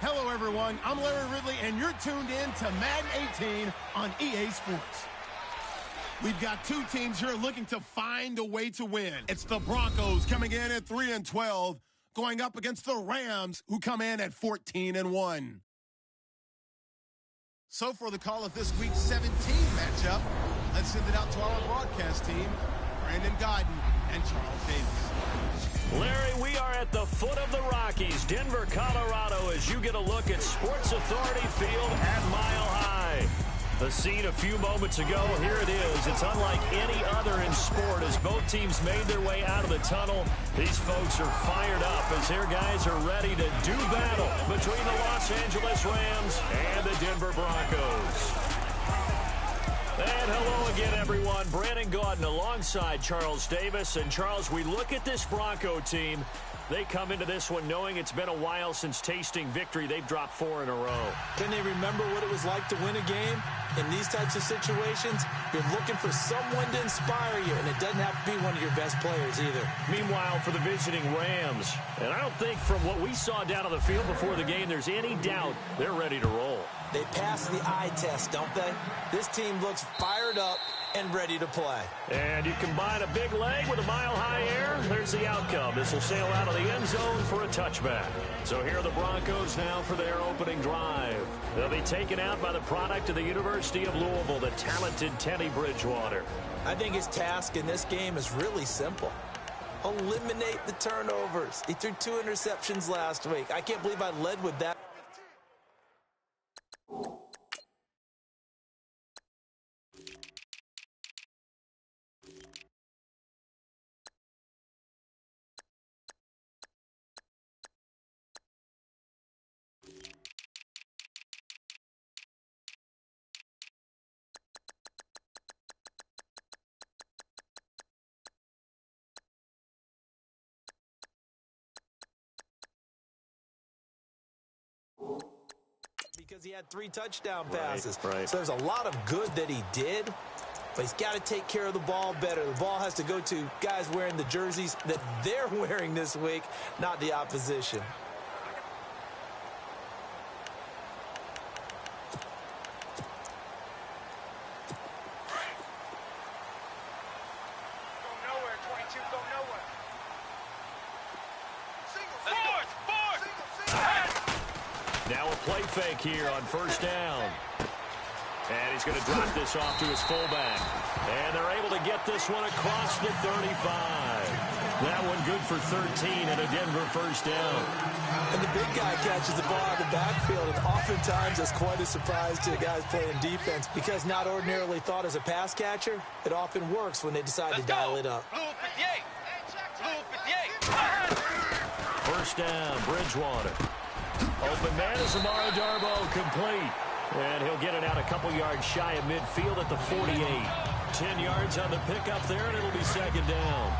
Hello, everyone. I'm Larry Ridley, and you're tuned in to Madden 18 on EA Sports. We've got two teams here looking to find a way to win. It's the Broncos coming in at 3-12, going up against the Rams, who come in at 14-1. So for the call of this week's 17 matchup, let's send it out to our broadcast team, Brandon Godden and Charles Davis. Larry, we are at the foot of the Rockies, Denver, Colorado, as you get a look at Sports Authority Field at Mile High. The scene a few moments ago, here it is. It's unlike any other in sport as both teams made their way out of the tunnel. These folks are fired up as their guys are ready to do battle between the Los Angeles Rams and the Denver Broncos. And hello again, everyone. Brandon Gaudin alongside Charles Davis. And, Charles, we look at this Bronco team. They come into this one knowing it's been a while since tasting victory. They've dropped 4 in a row. Can they remember what it was like to win a game? In these types of situations, you're looking for someone to inspire you, and it doesn't have to be one of your best players either. Meanwhile, for the visiting Rams, and I don't think from what we saw down on the field before the game, there's any doubt they're ready to roll. They pass the eye test, don't they? This team looks fired up and ready to play. And you combine a big leg with a mile-high air, there's the outcome. This will sail out of the end zone for a touchback. So here are the Broncos now for their opening drive. They'll be taken out by the product of the University of Louisville, the talented Teddy Bridgewater. I think his task in this game is really simple. Eliminate the turnovers. He threw 2 interceptions last week. I can't believe I led with that. Because he had 3 touchdown passes. Right. So there's a lot of good that he did, but he's got to take care of the ball better. The ball has to go to guys wearing the jerseys that they're wearing this week, not the opposition. Now a play fake here on first down. And he's going to drop this off to his fullback. And they're able to get this one across the 35. That one good for 13 and a Denver first down. And the big guy catches the ball out of the backfield, and oftentimes it's quite a surprise to the guys playing defense because not ordinarily thought as a pass catcher, it often works when they decide to dial it up. First down, Bridgewater. Open man is Amari Darboh, complete. And he'll get it out a couple yards shy of midfield at the 48. 10 yards on the pickup there, and it'll be second down.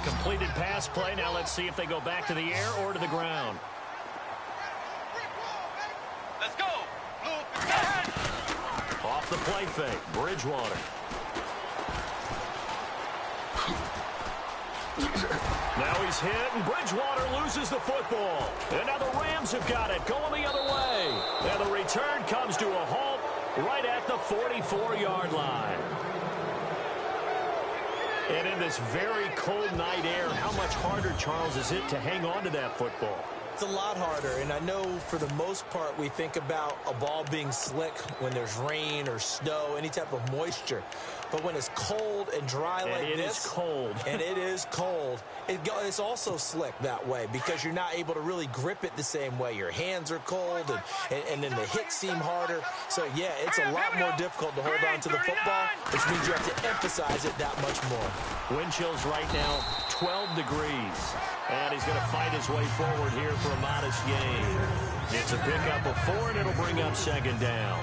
Completed pass play. Now let's see if they go back to the air or to the ground. Let's go. Off the play fake, Bridgewater. Now he's hit, and Bridgewater loses the football. And now the Rams have got it, going the other way. And the return comes to a halt right at the 44-yard line. And in this very cold night air, how much harder, Charles, is it to hang on to that football? It's a lot harder, and I know for the most part we think about a ball being slick when there's rain or snow, any type of moisture. But when it's cold and dry like this, and it is cold, and it is cold, it's also slick that way because you're not able to really grip it the same way. Your hands are cold, and then the hits seem harder. So, yeah, it's a lot more difficult to hold on to the football, which means you have to emphasize it that much more. Wind chills right now, 12 degrees. And he's going to fight his way forward here for a modest gain. It's a pickup of 4, and it'll bring up second down.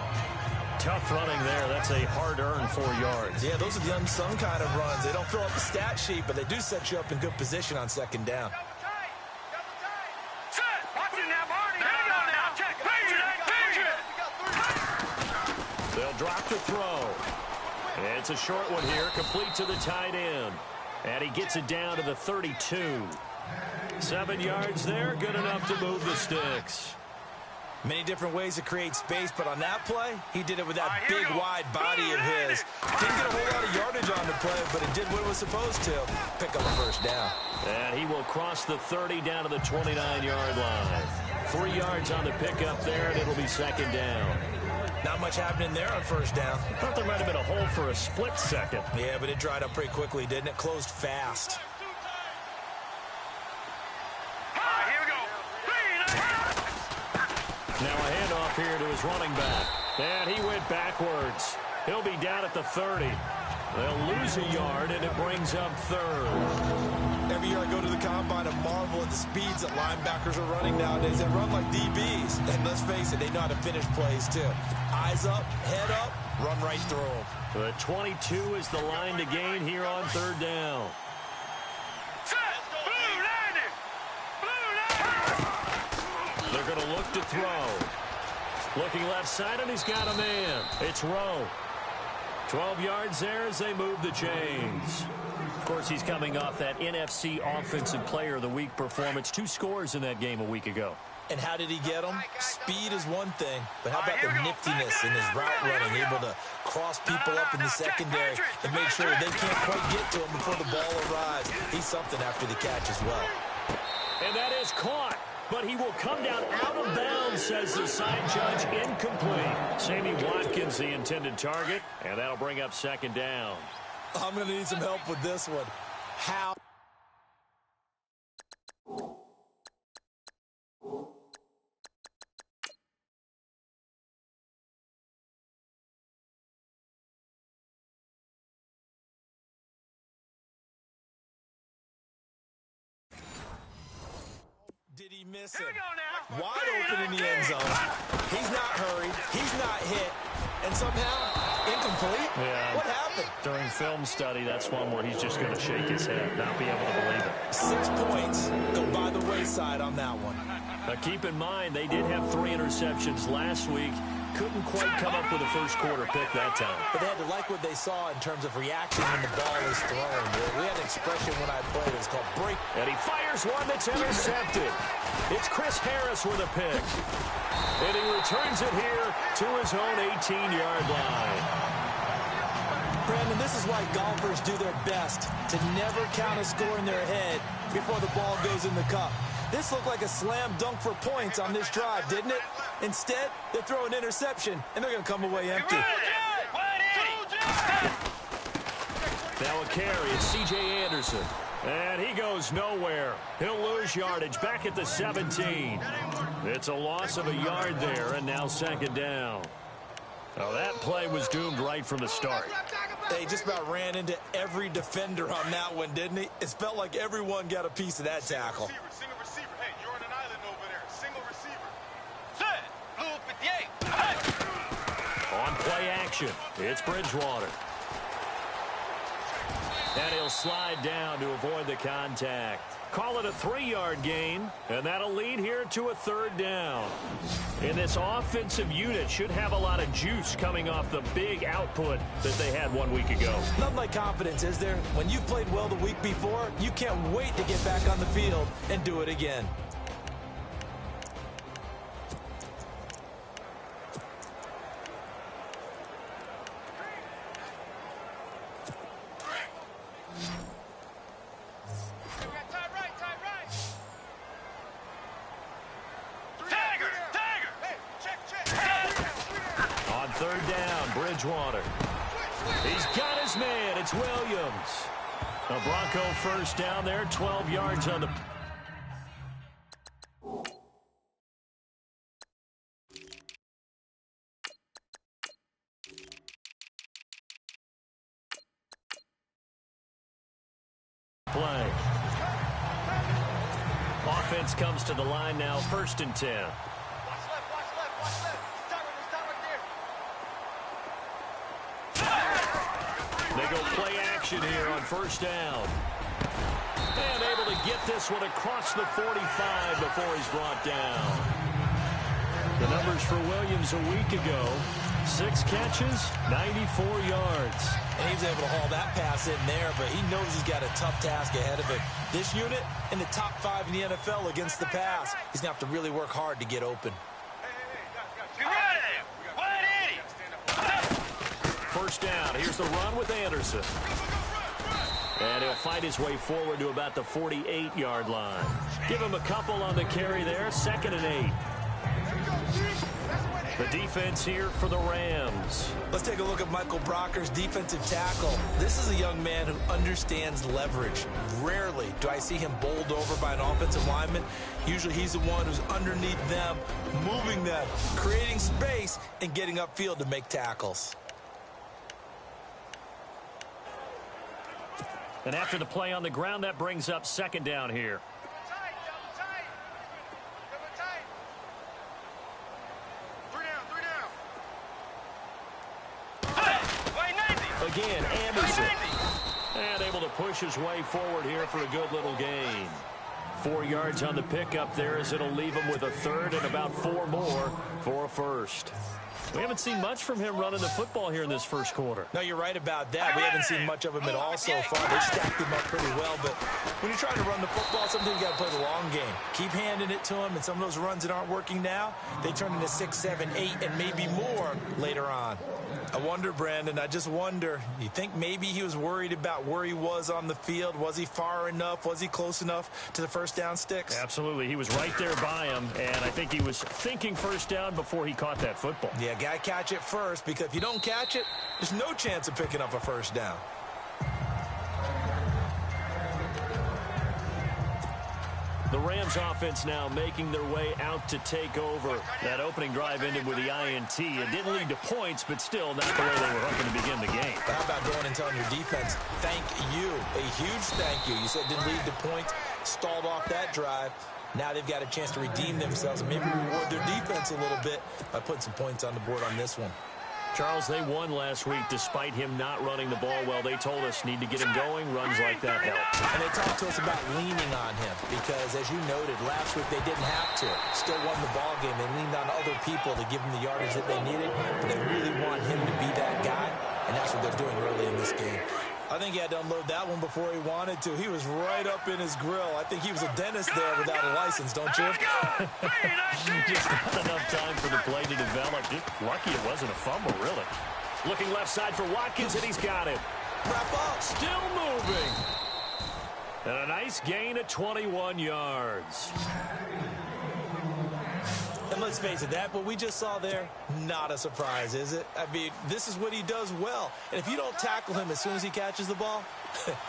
Tough running there. That's a hard-earned 4 yards. Yeah, those are the unsung kind of runs. They don't fill up the stat sheet, but they do set you up in good position on second down. They'll drop the throw. It's a short one here, complete to the tight end. And he gets it down to the 32. 7 yards there, good enough to move the sticks. Many different ways to create space, but on that play, he did it with that big, wide body of his. Didn't get a whole lot of yardage on the play, but it did what it was supposed to. Pick up a first down. And he will cross the 30 down to the 29-yard line. 3 yards on the pickup there, and it'll be second down. Not much happening there on first down. I thought there might have been a hole for a split second. Yeah, but it dried up pretty quickly, didn't it? Closed fast. Now a handoff here to his running back. And he went backwards. He'll be down at the 30. They'll lose a yard, and it brings up third. Every year I go to the combine and marvel at the speeds that linebackers are running nowadays. They run like DBs. And let's face it, they know how to finish plays too. Eyes up, head up, run right through them. The 22 is the line to gain here on third down. They're going to look to throw. Looking left side, and he's got a man. It's Rowe. 12 yards there as they move the chains. Of course, he's coming off that NFC Offensive Player of the Week performance. 2 scores in that game a week ago. And how did he get them? Speed is one thing, but how about the niftiness in his route running, able to cross people up in the secondary and make sure they can't quite get to him before the ball arrives. He's something after the catch as well. And that is caught. But he will come down out of bounds, says the side judge. Incomplete. Sammy Watkins, the intended target, and that'll bring up second down. I'm going to need some help with this one. How? Did he miss it? Wide open in the end zone. He's not hurried. He's not hit. And somehow, incomplete? Yeah. What happened? During film study, that's one where he's just going to shake his head, not be able to believe it. 6 points go by the wayside on that one. Now, keep in mind, they did have 3 interceptions last week. Couldn't quite come up with a first quarter pick that time. But they had to like what they saw in terms of reaction when the ball is thrown. We had an expression when I played. It was called break. And he fires one that's intercepted. It's Chris Harris with a pick. And he returns it here to his own 18-yard line. Brandon, this is why golfers do their best to never count a score in their head before the ball goes in the cup. This looked like a slam dunk for points on this drive, didn't it? Instead, they throw an interception, and they're going to come away empty. Now a carry, it's C.J. Anderson. And he goes nowhere. He'll lose yardage back at the 17. It's a loss of a yard there, and now second down. Now that play was doomed right from the start. They just about ran into every defender on that one, didn't he? It felt like everyone got a piece of that tackle. Single receiver. Hey, you're on an island over there. Single receiver. Set. Blue 58. On play action, it's Bridgewater. And he'll slide down to avoid the contact. Call it a 3-yard gain, and that'll lead here to a third down. And this offensive unit should have a lot of juice coming off the big output that they had 1 week ago. Nothing like confidence, is there? When you've played well the week before, you can't wait to get back on the field and do it again. Bridgewater. He's got his man. It's Williams. The Bronco first down there, 12 yards on the play. Offense comes to the line now, 1st and 10. They go play action here on 1st down. And able to get this one across the 45 before he's brought down. The numbers for Williams a week ago, 6 catches, 94 yards. And he was able to haul that pass in there, but he knows he's got a tough task ahead of him. This unit in the top 5 in the NFL against the pass. He's going to have to really work hard to get open. first down. Here's the run with Anderson. And he'll fight his way forward to about the 48-yard line. Give him a couple on the carry there. 2nd and 8. The defense here for the Rams. Let's take a look at Michael Brocker's defensive tackle. This is a young man who understands leverage. Rarely do I see him bowled over by an offensive lineman. Usually he's the one who's underneath them, moving them, creating space, and getting upfield to make tackles. And after the play on the ground, that brings up 2nd down here. Again, Anderson. And able to push his way forward here for a good little gain. 4 yards on the pickup there as it'll leave him with a 3rd and about 4 more for a first. We haven't seen much from him running the football here in this first quarter. No, you're right about that. We haven't seen much of him at all so far. They stacked him up pretty well, but when you're trying to run the football, sometimes you got to play the long game. Keep handing it to him, and some of those runs that aren't working now, they turn into 6, 7, 8, and maybe more later on. I wonder, Brandon, I just wonder, you think maybe he was worried about where he was on the field? Was he far enough? Was he close enough to the first down sticks? Absolutely. He was right there by him, and I think he was thinking first down before he caught that football. Yeah, got to catch it first, because if you don't catch it, there's no chance of picking up a first down. The Rams offense now making their way out to take over. That opening drive ended with the INT. It didn't lead to points, but still not the way they were hoping to begin the game. But how about going and telling your defense, thank you, a huge thank you. You said it didn't lead to points, stalled off that drive. Now they've got a chance to redeem themselves and maybe reward their defense a little bit by putting some points on the board on this one. Charles, they won last week despite him not running the ball well. They told us need to get him going. Runs like that help. And they talked to us about leaning on him because, as you noted, last week they didn't have to. Still won the ball game. They leaned on other people to give them the yardage that they needed. But they really want him to be that guy, and that's what they're doing early in this game. I think he had to unload that one before he wanted to. He was right up in his grill. I think he was a dentist there without a license, don't you? Just not enough time for the play to develop. Just lucky it wasn't a fumble, really. Looking left side for Watkins, and he's got it. Wrap up. Still moving. And a nice gain of 21 yards. And let's face it, that what we just saw there, not a surprise, is it? I mean, this is what he does well. And if you don't tackle him as soon as he catches the ball,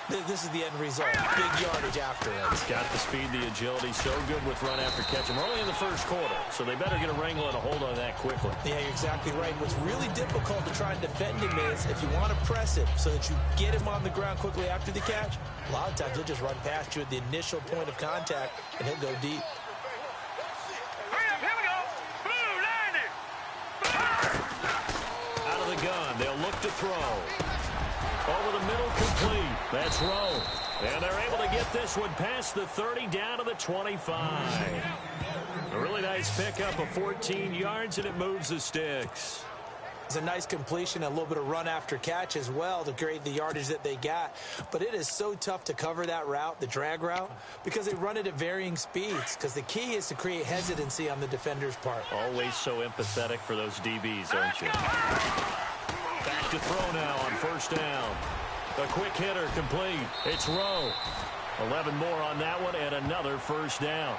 this is the end result. Big yardage after it. He's got the speed, the agility, so good with run after catch. And we're only in the first quarter, so they better get a wrangle and a hold on that quickly. Yeah, you're exactly right. What's really difficult to try and defend him is if you want to press him so that you get him on the ground quickly after the catch, a lot of times he'll just run past you at the initial point of contact, and he'll go deep. Gun. They'll look to throw. Over the middle, complete. That's Rowe. And they're able to get this one past the 30 down to the 25. A really nice pickup of 14 yards, and it moves the sticks. It's a nice completion, a little bit of run after catch as well to create the yardage that they got. But it is so tough to cover that route, the drag route, because they run it at varying speeds. Because the key is to create hesitancy on the defender's part. Always so empathetic for those DBs, aren't you? Back to throw now on first down. A quick hitter complete. It's Rowe. 11 more on that one and another first down.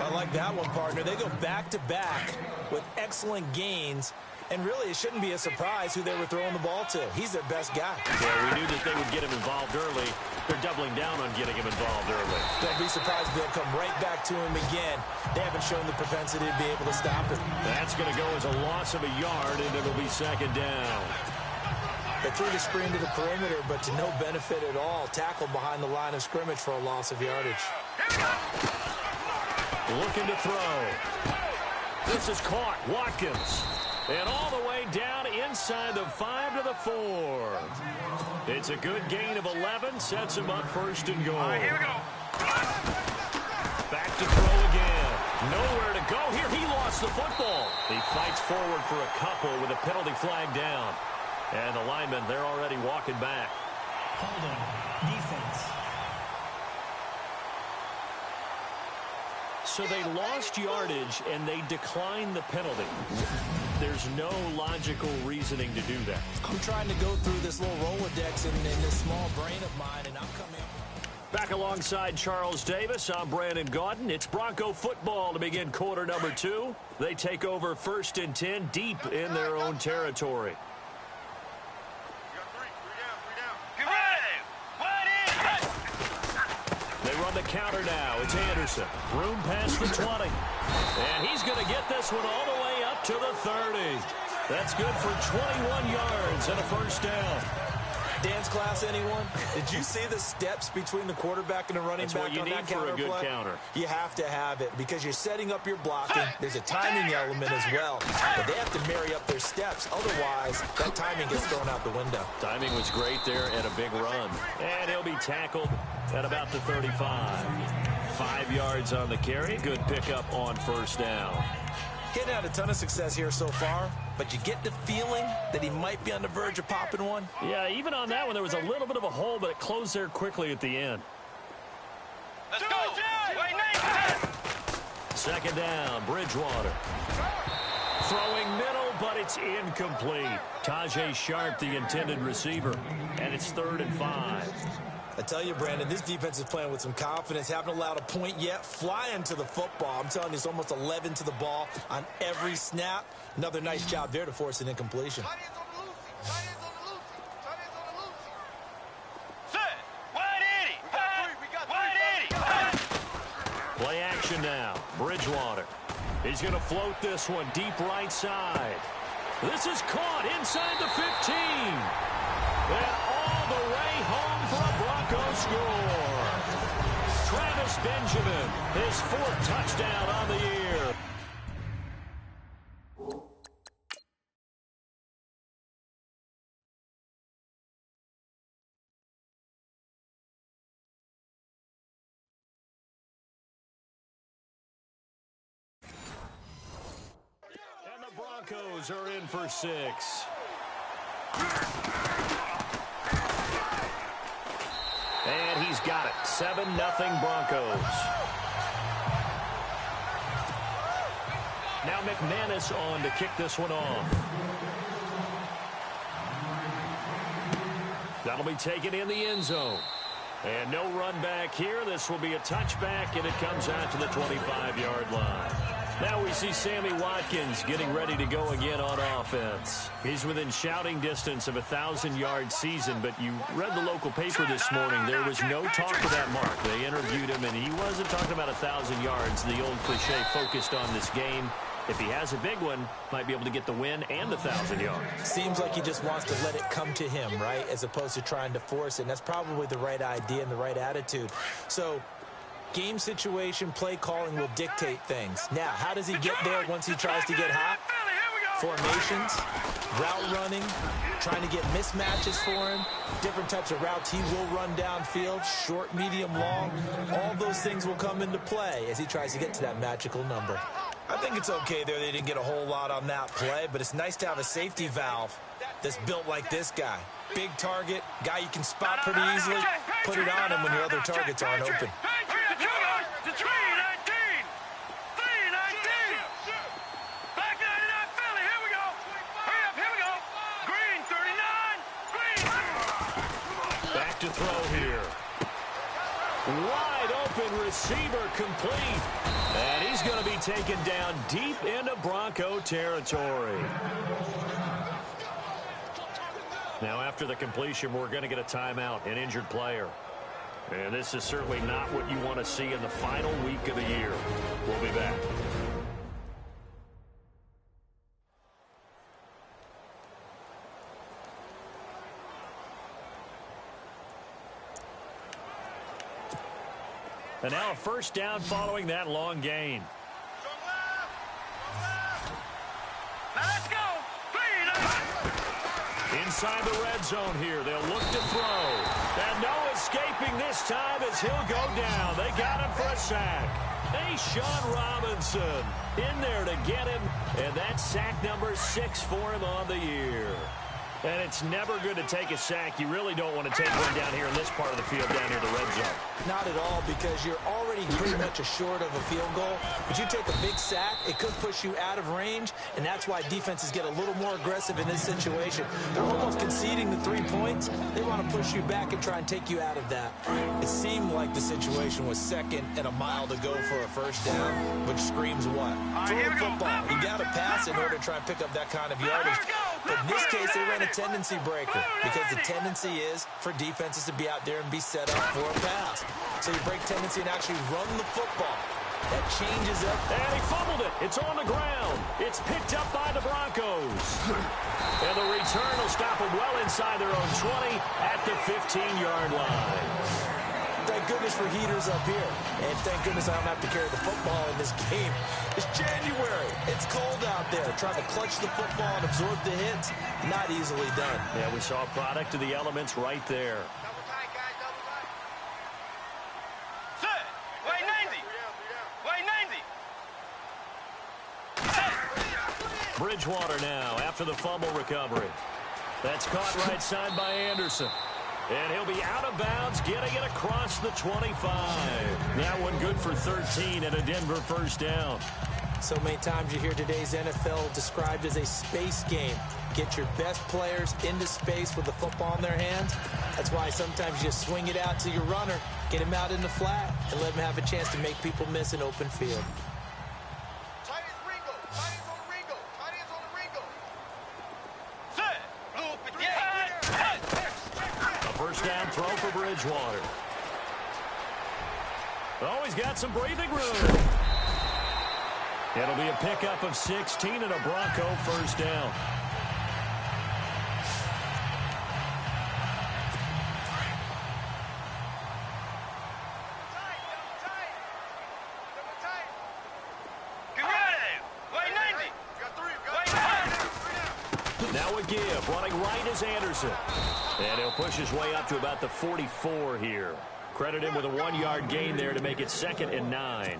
I like that one, partner. They go back-to-back with excellent gains. And really, it shouldn't be a surprise who they were throwing the ball to. He's their best guy. Yeah, we knew that they would get him involved early. They're doubling down on getting him involved early. Don't be surprised if they'll come right back to him again. They haven't shown the propensity to be able to stop him. That's going to go as a loss of a yard, and it'll be second down. They threw the screen to the perimeter, but to no benefit at all. Tackled behind the line of scrimmage for a loss of yardage. Looking to throw. This is caught. Watkins. And all the way down inside the 5 to the 4. It's a good gain of 11. Sets him up first and goal. All right, here we go. Back to throw again. Nowhere to go here. He lost the football. He fights forward for a couple with a penalty flag down. And the linemen, they're already walking back. Holding. Defense. So they lost yardage, and they declined the penalty. there's no logical reasoning to do that. I'm trying to go through this little Rolodex in this small brain of mine, and I'm coming. Back alongside Charles Davis, I'm Brandon Gaudin. It's Bronco football to begin quarter number 2. They take over 1st and 10 deep in their own territory. They run the counter now. It's Anderson. Room past the 20. And he's going to get this one all the way up to the 30. That's good for 21 yards and a first down. Dance class, anyone? Did you see the steps between the quarterback and the running back on that counter play? That's what you need for a good counter. You have to have it because you're setting up your blocking. There's a timing element as well. But they have to marry up their steps. Otherwise, that timing gets thrown out the window. Timing was great there and a big run. And he'll be tackled at about the 35. 5 yards on the carry. Good pickup on first down. Getting had a ton of success here so far, but you get the feeling that he might be on the verge of popping one. Yeah, even on that one, there was a little bit of a hole, but it closed there quickly at the end. Let's go! Wait, Nate! Second down, Bridgewater. Throwing middle, but it's incomplete. Tajay Sharp, the intended receiver, and it's 3rd and 5. I tell you, Brandon, this defense is playing with some confidence. Haven't allowed a point yet. Flying to the football. I'm telling you, it's almost 11 to the ball on every snap. Another nice job there to force an incompletion. Play action now. Bridgewater. He's going to float this one deep right side. This is caught inside the 15. And all the way home for a Bronco score. Travis Benjamin, his 4th touchdown on the year. And the Broncos are in for 6. And he's got it. 7-0 Broncos. Now McManus on to kick this one off. That'll be taken in the end zone. And no run back here. This will be a touchback, and it comes out to the 25-yard line. Now we see Sammy Watkins getting ready to go again on offense. He's within shouting distance of a 1,000-yard season, but you read the local paper this morning. There was no talk of that mark. They interviewed him, and he wasn't talking about 1,000 yards. The old cliche focused on this game. If he has a big one, might be able to get the win and the 1,000 yards. Seems like he just wants to let it come to him, right, as opposed to trying to force it. And that's probably the right idea and the right attitude. So game situation, play calling will dictate things. Now, how does he get there once he tries to get hot? Formations, route running, trying to get mismatches for him, different types of routes he will run downfield, short, medium, long. All those things will come into play as he tries to get to that magical number. I think it's okay there. They didn't get a whole lot on that play, but it's nice to have a safety valve that's built like this guy. Big target, guy you can spot pretty easily. Put it on him when your other targets aren't open. Back to throw here. Wide open receiver complete. And he's going to be taken down deep into Bronco territory. Now after the completion, we're going to get a timeout, an injured player. And this is certainly not what you want to see in the final week of the year. We'll be back. And now a first down following that long gain. Let's go. Inside the red zone here. They'll look to throw. And no escaping this time as he'll go down. They got him for a sack. Sean Robinson in there to get him. And that's sack number 6 for him on the year. And it's never good to take a sack. You really don't want to take one down here in this part of the field, down near the red zone. Not at all, because you're already pretty much assured of a field goal. But you take a big sack, it could push you out of range, and that's why defenses get a little more aggressive in this situation. They're almost conceding the 3 points. They want to push you back and try and take you out of that. It seemed like the situation was 2nd and a mile to go for a first down, which screams what? Throw the football. You got to pass in order to try and pick up that kind of yardage. But in this case, they ran a tendency breaker, because the tendency is for defenses to be out there and be set up for a pass. So you break tendency and actually run the football. That changes up. And he fumbled it. It's on the ground. It's picked up by the Broncos. And the return will stop them well inside their own 20 at the 15-yard line. Thank goodness for heaters up here. And thank goodness I don't have to carry the football in this game. It's January. It's cold out there. Trying to clutch the football and absorb the hits, not easily done. Yeah, we saw a product of the elements right there. Double tight, guys, double tight. Set. Way 90. Way 90. Set. Bridgewater now after the fumble recovery. That's caught right side by Anderson. And he'll be out of bounds, getting it across the 25. That one good for 13 and a Denver first down. So many times you hear today's NFL described as a space game. Get your best players into space with the football in their hands. That's why sometimes you just swing it out to your runner, get him out in the flat, and let him have a chance to make people miss an open field. Tight ends Ringo. Tight ends on the Ringo. Tight ends on the Ringo. Set. Blue 58. A first down throw for Bridgewater. Oh, he's got some breathing room. It'll be a pickup of 16 and a Bronco first down. Now a give, running right is Anderson. And he'll push his way up to about the 44 here. Credit him with a 1-yard gain there to make it 2nd and 9.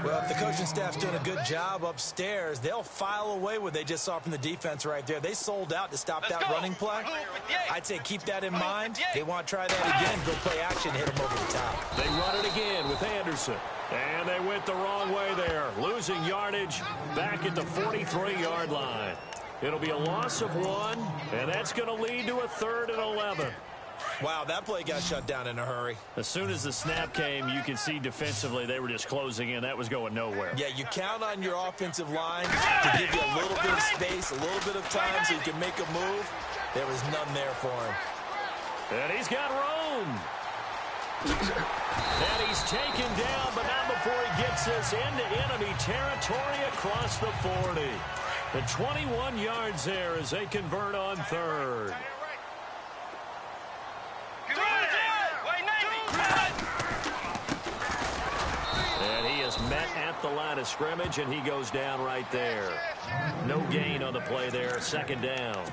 Well, if the coaching staff's doing a good job upstairs, they'll file away what they just saw from the defense right there. They sold out to stop that running play. I'd say keep that in mind. They want to try that again, go play action, hit them over the top. They run it again with Anderson. And they went the wrong way there, losing yardage back at the 43-yard line. It'll be a loss of 1, and that's going to lead to a 3rd and 11. Wow, that play got shut down in a hurry. As soon as the snap came, you could see defensively they were just closing in. That was going nowhere. Yeah, you count on your offensive line to give you a little bit of space, a little bit of time so you can make a move. There was none there for him. And he's got room. And he's taken down, but not before he gets us into enemy territory across the 40. The 21 yards there as they convert on 3rd. And he is met at the line of scrimmage, and he goes down right there. No gain on the play there, 2nd down.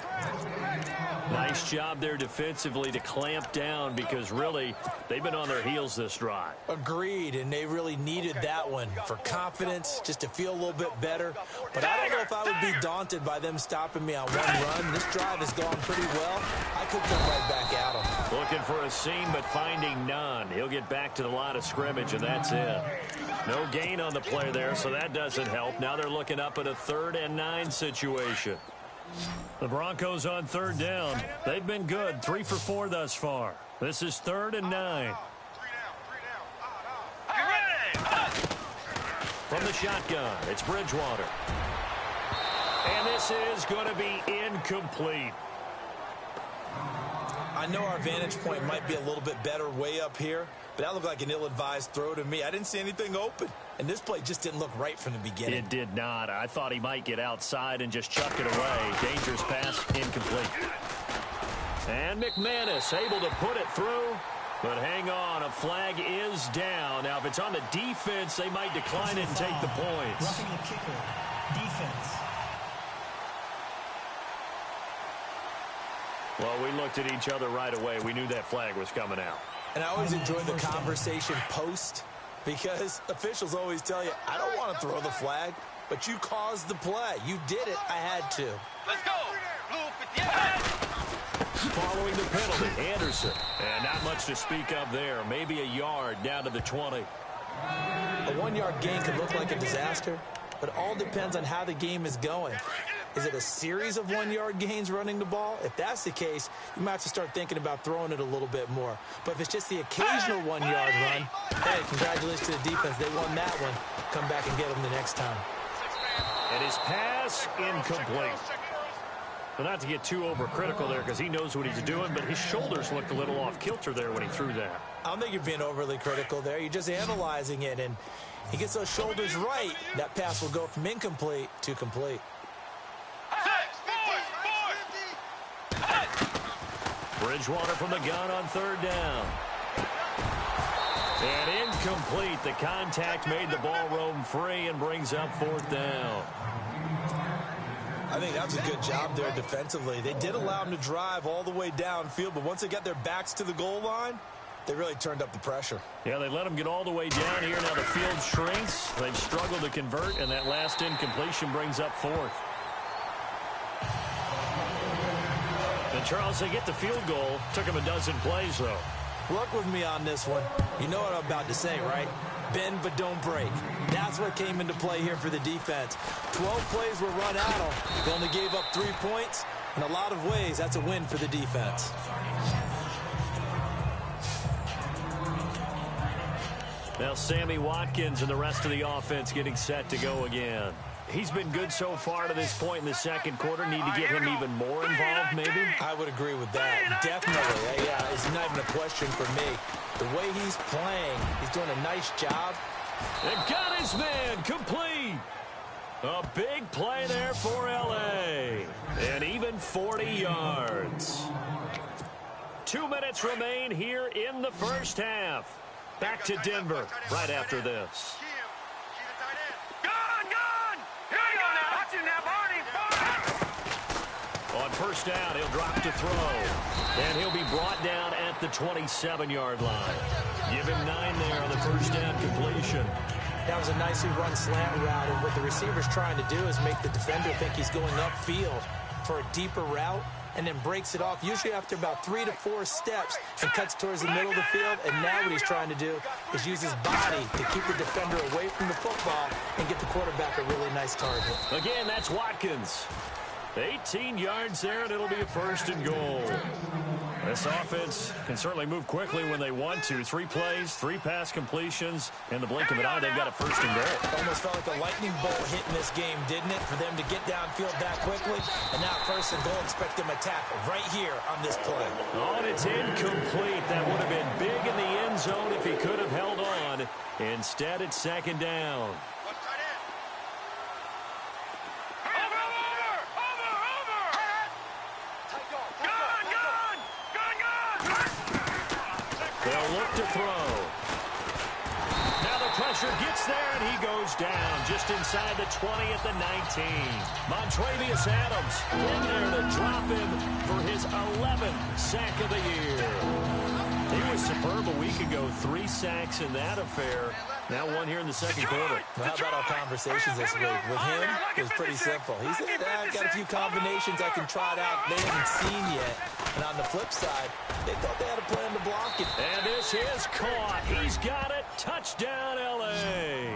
Nice job there defensively to clamp down, because really they've been on their heels this drive. Agreed, and they really needed that one for confidence, just to feel a little bit better. But I don't know if I would be daunted by them stopping me on one run. This drive has gone pretty well. I could come right back at them. Looking for a seam, but finding none. He'll get back to the line of scrimmage, and that's it. No gain on the play there, so that doesn't help. Now they're looking up at a 3rd and 9 situation. The Broncos on 3rd down. They've been good, 3 for 4 thus far. This is 3rd and 9. From the shotgun, it's Bridgewater. And this is going to be incomplete. I know our vantage point might be a little bit better way up here, but that looked like an ill-advised throw to me. I didn't see anything open, and this play just didn't look right from the beginning. It did not. I thought he might get outside and just chuck it away. Dangerous pass, incomplete. And McManus able to put it through. But hang on, a flag is down. Now, if it's on the defense, they might decline it and take the points. Roughing the kicker. Defense. Well, we looked at each other right away. We knew that flag was coming out. And I always enjoy the conversation post, because officials always tell you, I don't want to throw the flag, but you caused the play. You did it. I had to. Let's go. Blue 58. following the penalty. Anderson. And not much to speak of there. Maybe a yard down to the 20. A 1-yard gain could look like a disaster, but it all depends on how the game is going. Is it a series of 1-yard gains running the ball? If that's the case, you might have to start thinking about throwing it a little bit more. But if it's just the occasional 1-yard run, hey, congratulations to the defense. They won that one. Come back and get them the next time. And his pass incomplete. Well, not to get too overcritical there because he knows what he's doing, but his shoulders looked a little off kilter there when he threw that. I don't think you're being overly critical there. You're just analyzing it, and he gets those shoulders right. That pass will go from incomplete to complete. Bridgewater from the gun on third down. And incomplete. The contact made the ball roam free and brings up fourth down. I think that was a good job there defensively. They did allow them to drive all the way downfield, but once they got their backs to the goal line, they really turned up the pressure. Yeah, they let them get all the way down here. Now the field shrinks. They've struggled to convert, and that last incompletion brings up fourth. And Charles, they get the field goal. Took them a dozen plays, though. Work with me on this one. You know what I'm about to say, right? Bend but don't break. That's what came into play here for the defense. 12 plays were run at them. They only gave up 3 points. In a lot of ways, that's a win for the defense. Now Sammy Watkins and the rest of the offense getting set to go again. He's been good so far to this point in the second quarter. Need to get him even more involved, maybe? I would agree with that. Definitely. Yeah, it's not even a question for me. The way he's playing, he's doing a nice job. And got his man complete. A big play there for L.A. And even 40 yards. 2 minutes remain here in the first half. Back to Denver right after this. On first down, he'll drop to throw. And he'll be brought down at the 27-yard line. Give him 9 there on the first down completion. That was a nicely run slant route, and what the receiver's trying to do is make the defender think he's going upfield for a deeper route, and then breaks it off, usually after about 3 to 4 steps, and cuts towards the middle of the field. And now what he's trying to do is use his body to keep the defender away from the football and get the quarterback a really nice target. Again, that's Watkins. 18 yards there, and it'll be a first and goal. This offense can certainly move quickly when they want to. 3 plays, 3 pass completions. In the blink of an eye, they've got a first and goal. Almost felt like a lightning bolt hit in this game, didn't it? For them to get downfield that quickly. And now first and goal, expect them to tackle right here on this play. Oh, and it's incomplete. That would have been big in the end zone if he could have held on. Instead, it's second down. They'll look to throw. Now the pressure gets there, and he goes down just inside the 20 at the 19. Montrevious Adams in there to drop him for his 11th sack of the year. He was superb a week ago. 3 sacks in that affair. Now 1 here in the second quarter. Well, how about our conversations this week? With him, it was pretty simple. He said, I've got a few combinations I can trot out they haven't seen yet. And on the flip side, they thought they had a plan to block it. And this is caught. He's got it. Touchdown, L.A.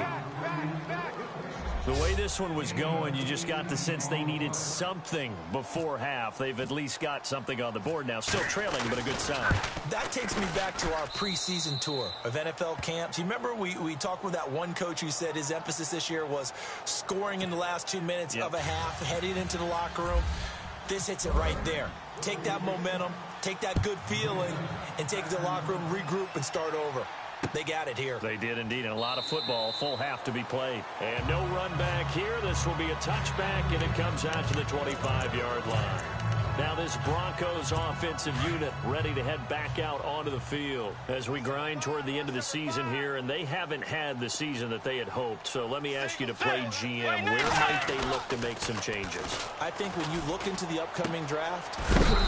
The way this one was going, you just got the sense they needed something before half. They've at least got something on the board now. Still trailing, but a good sign. That takes me back to our preseason tour of NFL camps. You remember we talked with that one coach who said his emphasis this year was scoring in the last 2 minutes of a half, heading into the locker room. This hits it right there. Take that momentum, take that good feeling, and take it to the locker room, regroup, and start over. They got it here. They did indeed, and a lot of football, full half to be played. And no run back here. This will be a touchback, and it comes out to the 25-yard line. Now this Broncos offensive unit ready to head back out onto the field as we grind toward the end of the season here, and they haven't had the season that they had hoped. So let me ask you to play GM. Where might they look to make some changes? I think when you look into the upcoming draft,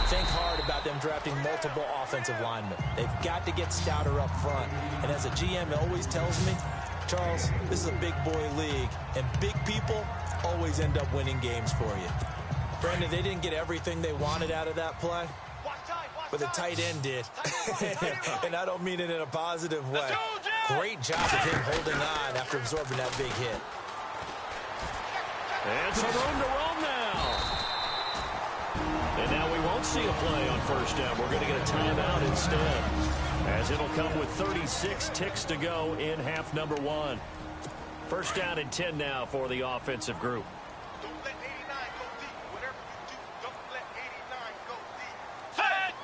think hard about them drafting multiple offensive linemen. They've got to get stouter up front. And as a GM, it always tells me, Charles, this is a big boy league, and big people always end up winning games for you. Brandon, they didn't get everything they wanted out of that play, but the tight end did. And I don't mean it in a positive way. Great job of him holding on after absorbing that big hit. And some room to roam now. And now we won't see a play on first down. We're going to get a timeout instead, as it'll come with 36 ticks to go in half number 1. First down and 10 now for the offensive group. Don't let 89 go deep. Whatever you do, don't let 89 go deep. Set!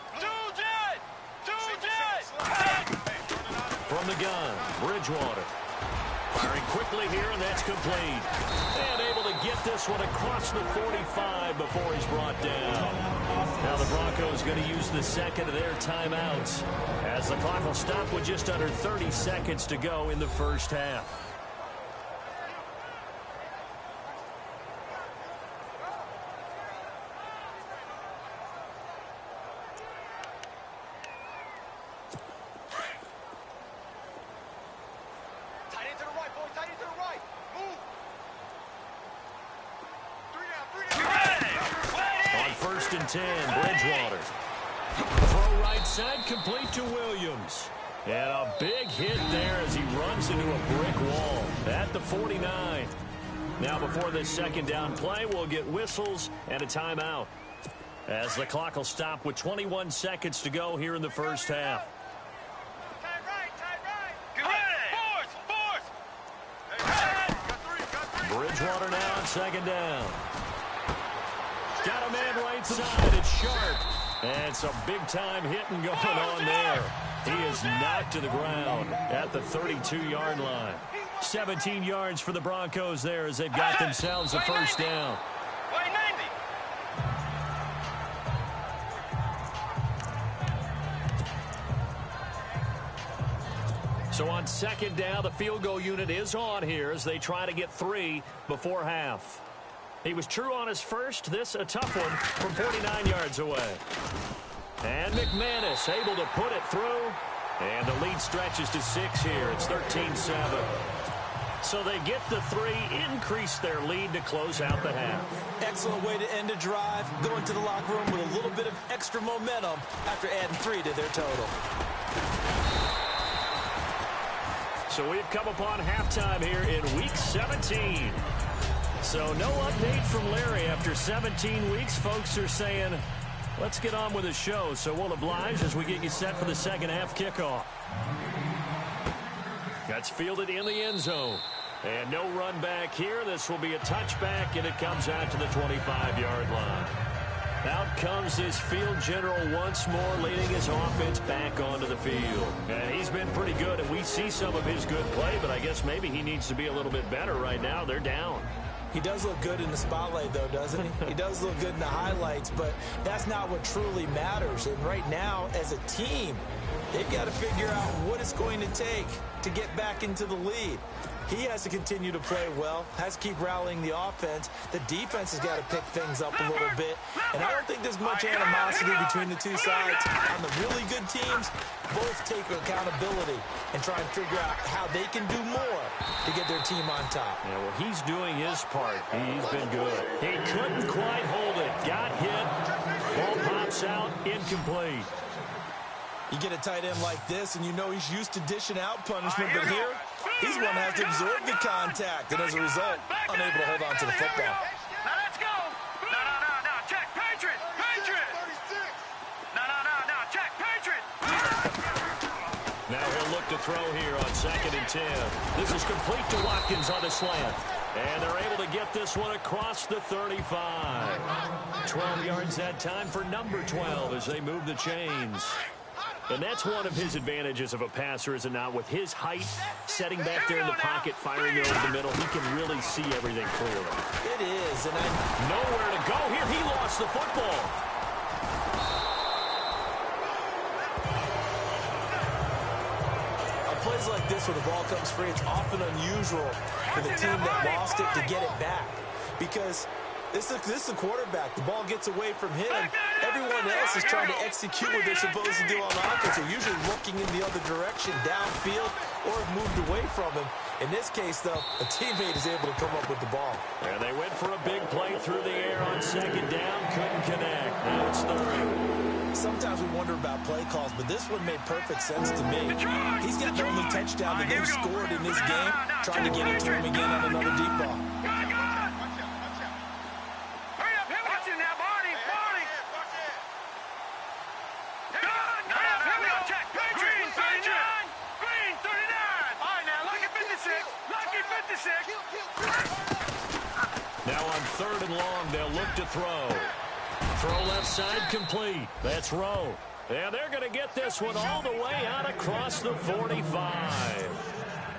From the gun, Bridgewater. Firing quickly here, and that's complete. And able to get this one across the 45 before he's brought down. Now the Broncos going to use the second of their timeouts, as the clock will stop with just under 30 seconds to go in the first half. On 1st and 10, Bridgewater. Throw right side, complete to Williams. And a big hit there as he runs into a brick wall at the 49. Now before this second down play, we'll get whistles and a timeout, as the clock will stop with 21 seconds to go here in the first half. Bridgewater now on second down. Got a man right side. It's Sharp. And some big-time hitting going on there. He is knocked to the ground at the 32-yard line. 17 yards for the Broncos there as they've got themselves a first down. So on second down, the field goal unit is on here as they try to get 3 before half. He was true on his first. This a tough one from 49 yards away. And McManus able to put it through. And the lead stretches to 6 here. It's 13-7. So they get the 3, increase their lead to close out the half. Excellent way to end a drive. Go into the locker room with a little bit of extra momentum after adding 3 to their total. So we've come upon halftime here in Week 17. So no update from Larry after 17 weeks. Folks are saying, let's get on with the show. So we'll oblige as we get you set for the second half kickoff. That's fielded in the end zone. And no run back here. This will be a touchback, and it comes out to the 25-yard line. Out comes this field general once more, leading his offense back onto the field. And he's been pretty good, and we see some of his good play, but I guess maybe he needs to be a little bit better right now. They're down. He does look good in the spotlight, though, doesn't he? He does look good in the highlights, but that's not what truly matters. And right now, as a team, they've got to figure out what it's going to take to get back into the lead. He has to continue to play well, has to keep rallying the offense. The defense has got to pick things up a little bit. And I don't think there's much animosity between the two sides. On the really good teams, both take accountability and try and figure out how they can do more to get their team on top. Yeah, well, he's doing his part. He's been good. He couldn't quite hold it. Got hit. Ball pops out. Incomplete. You get a tight end like this, and you know he's used to dishing out punishment, but here, he's going to have to absorb the contact, and as a result, unable to hold on to the football. Now let's go. No. Check. Patriot. No. Check. Patriot. Now he'll look to throw here on 2nd and 10. This is complete to Watkins on the slant. And they're able to get this one across the 35. 12 yards that time for number 12 as they move the chains. And that's one of his advantages of a passer, is it not? With his height, setting back there in the pocket, firing over the middle, he can really see everything clearly. It is, and nowhere to go here. He lost the football. Plays like this where the ball comes free, it's often unusual for the team that lost it to get it back, because this is a quarterback. The ball gets away from him. Everyone else is trying to execute what they're supposed to do on offense. They're usually looking in the other direction, downfield, or have moved away from him. In this case, though, a teammate is able to come up with the ball. And they went for a big play through the air on 2nd down. Couldn't connect. Now it's 3rd. sometimes we wonder about play calls, but this one made perfect sense to me. He's got the only touchdown that they've scored in this game, trying to get it to him again on another deep ball. Now on 3rd and long, they'll look to throw. Throw left side complete. That's Rowe. And they're going to get this one all the way out across the 45.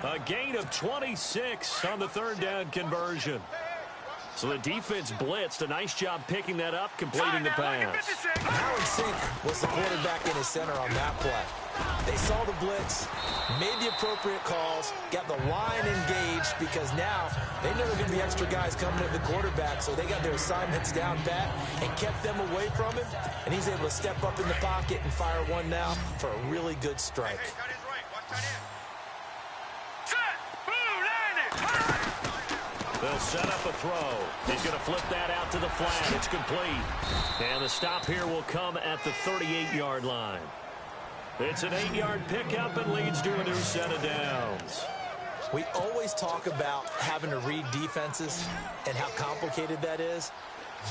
A gain of 26 on the 3rd down conversion. So the defense blitzed. A nice job picking that up, completing the pass. Howard Sink was the quarterback in his center on that play. They saw the blitz, made the appropriate calls, got the line engaged because now they know there are going to be extra guys coming at the quarterback, so they got their assignments down pat and kept them away from him, and he's able to step up in the pocket and fire one now for a really good strike. They'll set up a throw. He's going to flip that out to the flat. It's complete. And the stop here will come at the 38-yard line. It's an 8-yard pickup and leads to a new set of downs. We always talk about having to read defenses and how complicated that is.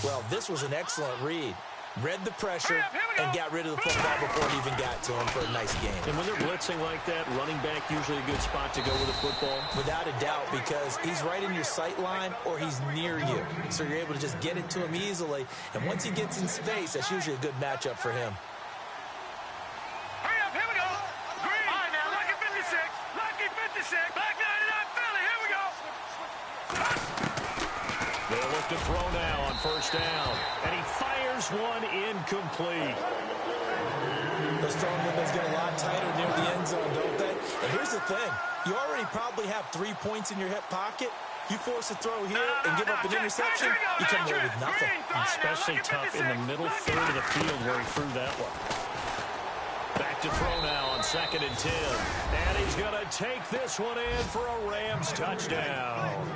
Well, this was an excellent read. Read the pressure and got rid of the football before it even got to him for a nice game. And when they're blitzing like that, running back usually a good spot to go with the football? Without a doubt, because he's right in your sight line or he's near you. So you're able to just get it to him easily. And once he gets in space, that's usually a good matchup for him. They'll look to throw now on 1st down. And he fires one incomplete. Those throwing windows get a lot tighter near the end zone, don't they? And here's the thing. You already probably have 3 points in your hip pocket. You force a throw here and give up an interception, you come away with nothing. Especially tough in the middle third of the field where he threw that one. Back to throw now on 2nd and 10. And he's going to take this one in for a Rams touchdown.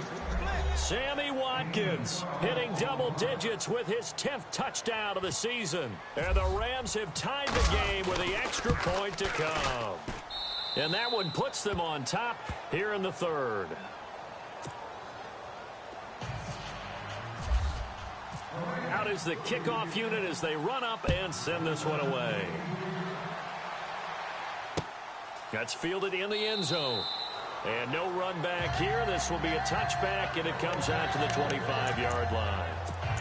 Sammy Watkins hitting double digits with his 10th touchdown of the season. And the Rams have tied the game with the extra point to come. And that one puts them on top here in the 3rd. Out is the kickoff unit as they run up and send this one away. That's fielded in the end zone. And no run back here. This will be a touchback, and it comes out to the 25-yard line.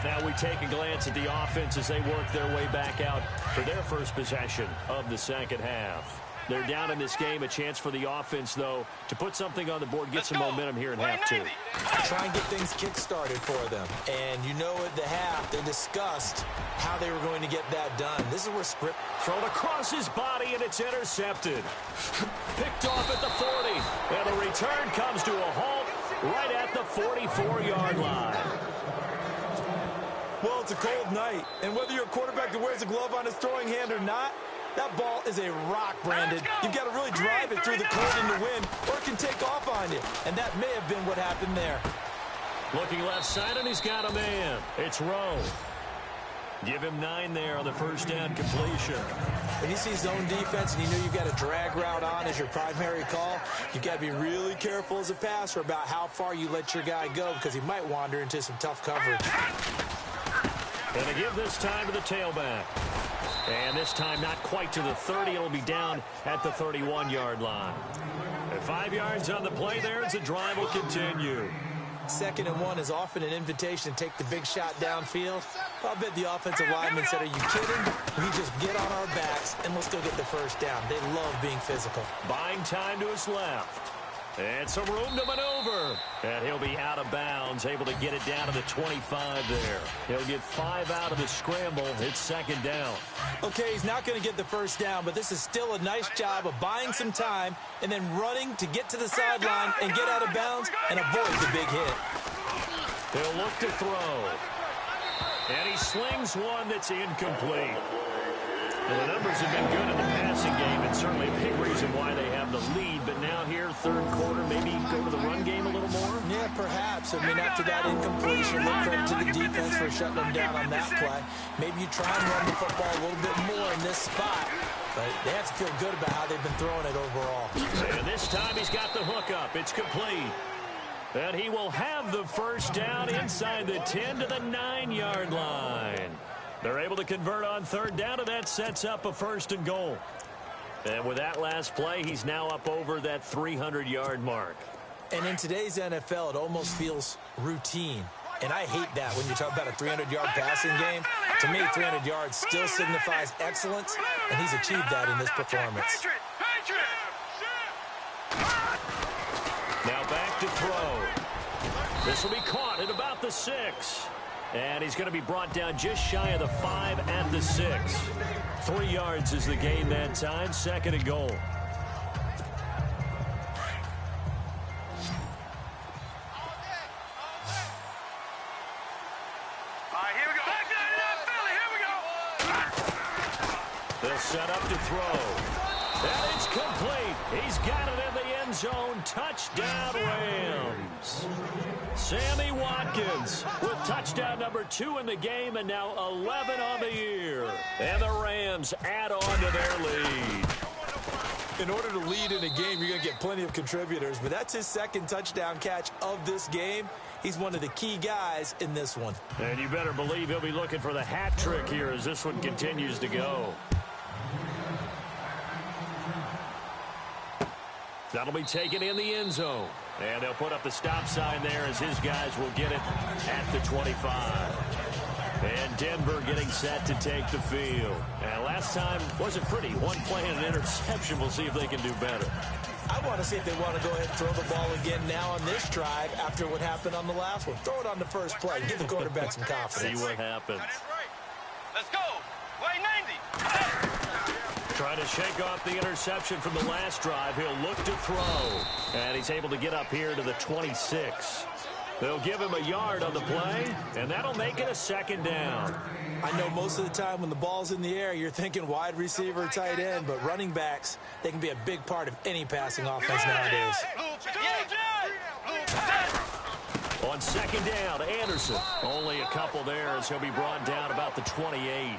Now we take a glance at the offense as they work their way back out for their first possession of the 2nd half. They're down in this game. A chance for the offense, though, to put something on the board, get some momentum here in half 2. Try and get things kick-started for them. And you know at the half, they discussed how they were going to get that done. This is where script thrown across his body, and it's intercepted. Picked off at the 40. And the return comes to a halt right at the 44-yard line. Well, it's a cold night. And whether you're a quarterback that wears a glove on his throwing hand or not, that ball is a rock, Brandon. You've got to really drive it through the cold and the wind, or it can take off on you. And that may have been what happened there. Looking left side, and he's got a man. It's Rowe. Give him 9 there on the 1st down completion. When you see zone defense and you know you've got a drag route on as your primary call, you've got to be really careful as a passer about how far you let your guy go because he might wander into some tough coverage. And they give this time to the tailback. And this time not quite to the 30. It'll be down at the 31-yard line. And 5 yards on the play there as the drive will continue. 2nd and 1 is often an invitation to take the big shot downfield. I'll bet the offensive lineman said, are you kidding? We just get on our backs and let's go get the 1st down. They love being physical. Buying time to his left. And some room to maneuver. And he'll be out of bounds, able to get it down to the 25 there. He'll get 5 out of the scramble. It's 2nd down. Okay, he's not going to get the 1st down, but this is still a nice job of buying some time and then running to get to the sideline and get out of bounds and avoid the big hit. He'll look to throw. And he slings one that's incomplete. Well, the numbers have been good in the passing game, and certainly a big reason why they have the lead. But now here, third quarter, maybe go to the run game a little more? Yeah, perhaps. I mean, after that incompletion, look credit to the defense for shutting them down on that play. Maybe you try and run the football a little bit more in this spot. But they have to feel good about how they've been throwing it overall. And this time he's got the hookup. It's complete. And he will have the first down inside the 10 to the 9-yard line. They're able to convert on third down, and that sets up a 1st and goal. And with that last play, he's now up over that 300-yard mark. And in today's NFL, it almost feels routine. And I hate that when you talk about a 300-yard passing game. To me, 300 yards still signifies excellence, and he's achieved that in this performance. Now back to throw. This will be caught at about the 6. And he's going to be brought down just shy of the 5 at the 6. 3 yards is the gain that time. 2nd and goal. They'll set up to throw. And it's complete. He's got it in the end zone. Touchdown, Rams. Sammy Watkins with touchdown number 2 in the game, and now 11 on the year. And the Rams add on to their lead. In order to lead in a game, you're going to get plenty of contributors, but that's his 2nd touchdown catch of this game. He's one of the key guys in this one. And you better believe he'll be looking for the hat trick here as this one continues to go. That'll be taken in the end zone. And they'll put up the stop sign there as his guys will get it at the 25. And Denver getting set to take the field. And last time wasn't pretty. One play and an interception. We'll see if they can do better. I want to see if they want to go ahead and throw the ball again now on this drive after what happened on the last one. Throw it on the first play. Give the quarterback some confidence. See what happens. Let's go. Way 90. Trying to shake off the interception from the last drive. He'll look to throw. And he's able to get up here to the 26. They'll give him a yard on the play, and that'll make it a 2nd down. I know most of the time when the ball's in the air, you're thinking wide receiver, tight end, but running backs, they can be a big part of any passing offense nowadays. On 2nd down, Anderson. Only a couple there as he'll be brought down about the 28.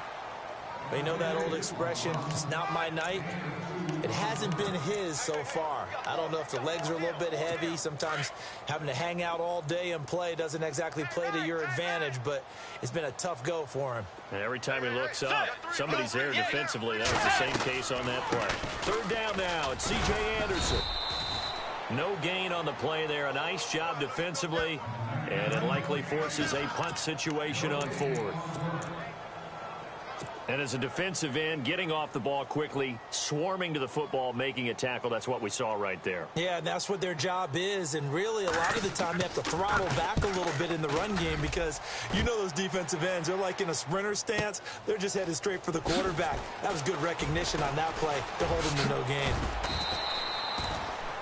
But you know that old expression, it's not my night? It hasn't been his so far. I don't know if the legs are a little bit heavy. Sometimes having to hang out all day and play doesn't exactly play to your advantage, but it's been a tough go for him. And every time he looks up, somebody's there defensively. That was the same case on that play. 3rd down now, it's C.J. Anderson. No gain on the play there. A nice job defensively, and it likely forces a punt situation on 4th. And as a defensive end, getting off the ball quickly, swarming to the football, making a tackle, that's what we saw right there. Yeah, and that's what their job is. And really, a lot of the time, they have to throttle back a little bit in the run game because you know those defensive ends, they're like in a sprinter stance. They're just headed straight for the quarterback. That was good recognition on that play to hold him to no gain.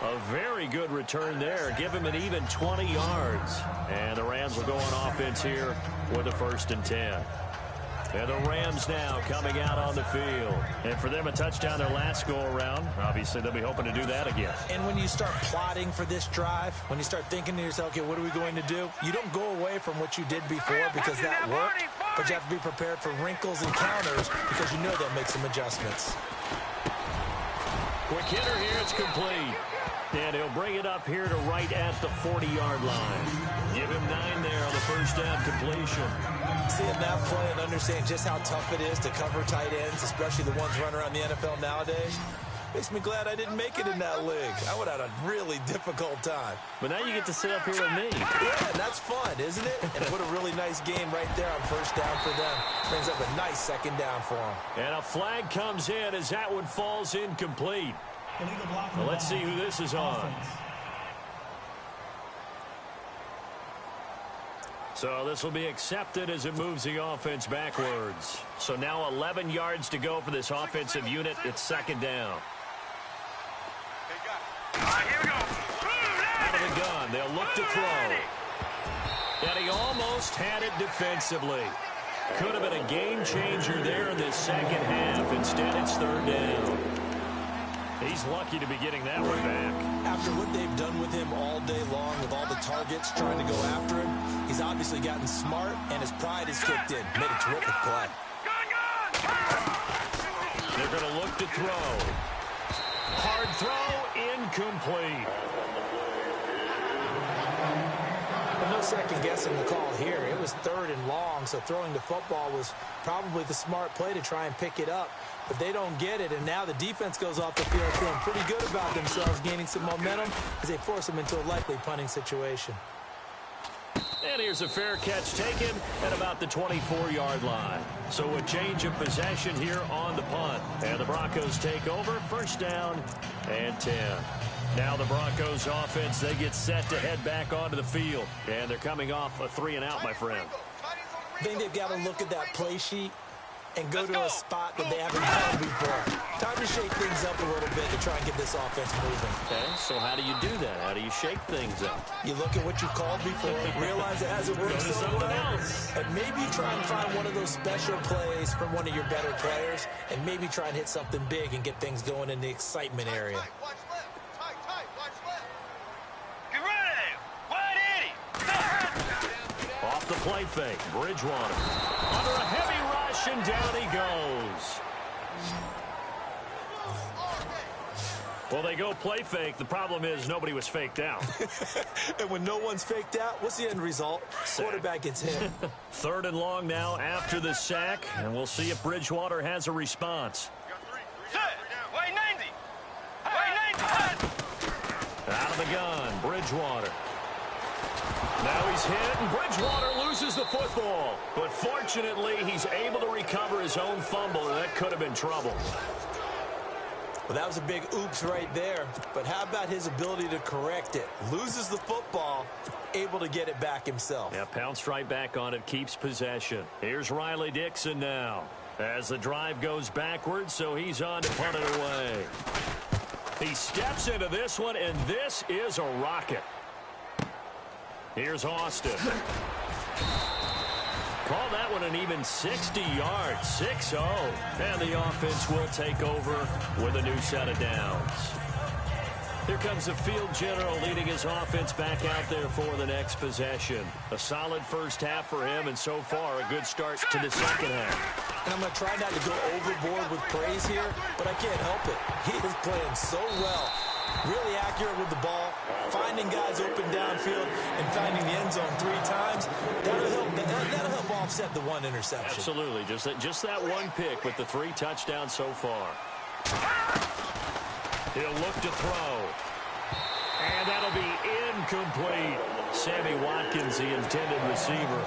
A very good return there. Give him an even 20 yards. And the Rams will go on offense here with a 1st and 10. And the Rams now coming out on the field. And for them, a touchdown their last go-around. Obviously, they'll be hoping to do that again. And when you start plotting for this drive, when you start thinking to yourself, okay, what are we going to do? You don't go away from what you did before because that worked, but you have to be prepared for wrinkles and counters because you know they'll make some adjustments. Quick hitter here, it's complete. And he'll bring it up here to right at the 40-yard line. Give him 9 there on the 1st down completion. Seeing that play and understanding just how tough it is to cover tight ends, especially the ones running around the NFL nowadays, makes me glad I didn't make it in that league. I would have had a really difficult time. But now you get to sit up here with me. Yeah, and that's fun, isn't it? And put a really nice game right there on 1st down for them. Brings up a nice 2nd down for them. And a flag comes in as that one falls incomplete. Well, let's see who this is on. So this will be accepted as it moves the offense backwards. So now 11 yards to go for this offensive unit. It's 2nd down. Out of the gun, they'll look to throw. And he almost had it defensively. Could have been a game changer there in this second half. Instead, it's third down. He's lucky to be getting that one back. After what they've done with him all day long with all the targets trying to go after him, he's obviously gotten smart, and his pride is kicked in. Made a terrific play. They're going to look to throw. Hard throw, incomplete. No second guessing the call here. It was third and long, so throwing the football was probably the smart play to try and pick it up. But they don't get it, and now the defense goes off the field feeling pretty good about themselves, gaining some momentum as they force them into a likely punting situation. And here's a fair catch taken at about the 24-yard line. So a change of possession here on the punt. And the Broncos take over, first down and 10. Now the Broncos offense, they get set to head back onto the field. And they're coming off a 3-and-out, my friend. I think they've got to look at that play sheet and go to a spot that they haven't done before. Time to shake things up a little bit to try and get this offense moving. Okay, so how do you do that? How do you shake things up? You look at what you called before, realize it hasn't worked so something well, else. and maybe try and find one of those special plays from one of your better players, and maybe try and hit something big and get things going in the excitement area. Watch left. Tight. Watch left. Get ready. Wide 80. Off the play fake, Bridgewater. Under a heavy rush, and down he goes. Well, they go play fake. The problem is nobody was faked out. And when no one's faked out, what's the end result? Quarterback gets hit. Third and long now after the sack, and we'll see if Bridgewater has a response. Set. Wide 90. Wide 90. Out of the gun, Bridgewater. Now he's hit, and Bridgewater loses the football. But fortunately, he's able to recover his own fumble, and that could have been trouble. Well, that was a big oops right there. But how about his ability to correct it? Loses the football, able to get it back himself. Yeah, pounced right back on it, keeps possession. Here's Riley Dixon now as the drive goes backwards, so he's on to punt it away. He steps into this one, and this is a rocket. Here's Austin. Call that one an even 60 yards, 6-0. And the offense will take over with a new set of downs. Here comes the field general leading his offense back out there for the next possession. A solid first half for him, and so far a good start to the second half. And I'm going to try not to go overboard with praise here, but I can't help it. He is playing so well. Really accurate with the ball, finding guys open downfield, and finding the end zone 3 times. That'll help offset the one interception. Absolutely. Just that one pick with the 3 touchdowns so far. He'll look to throw. And that'll be incomplete. Sammy Watkins, the intended receiver.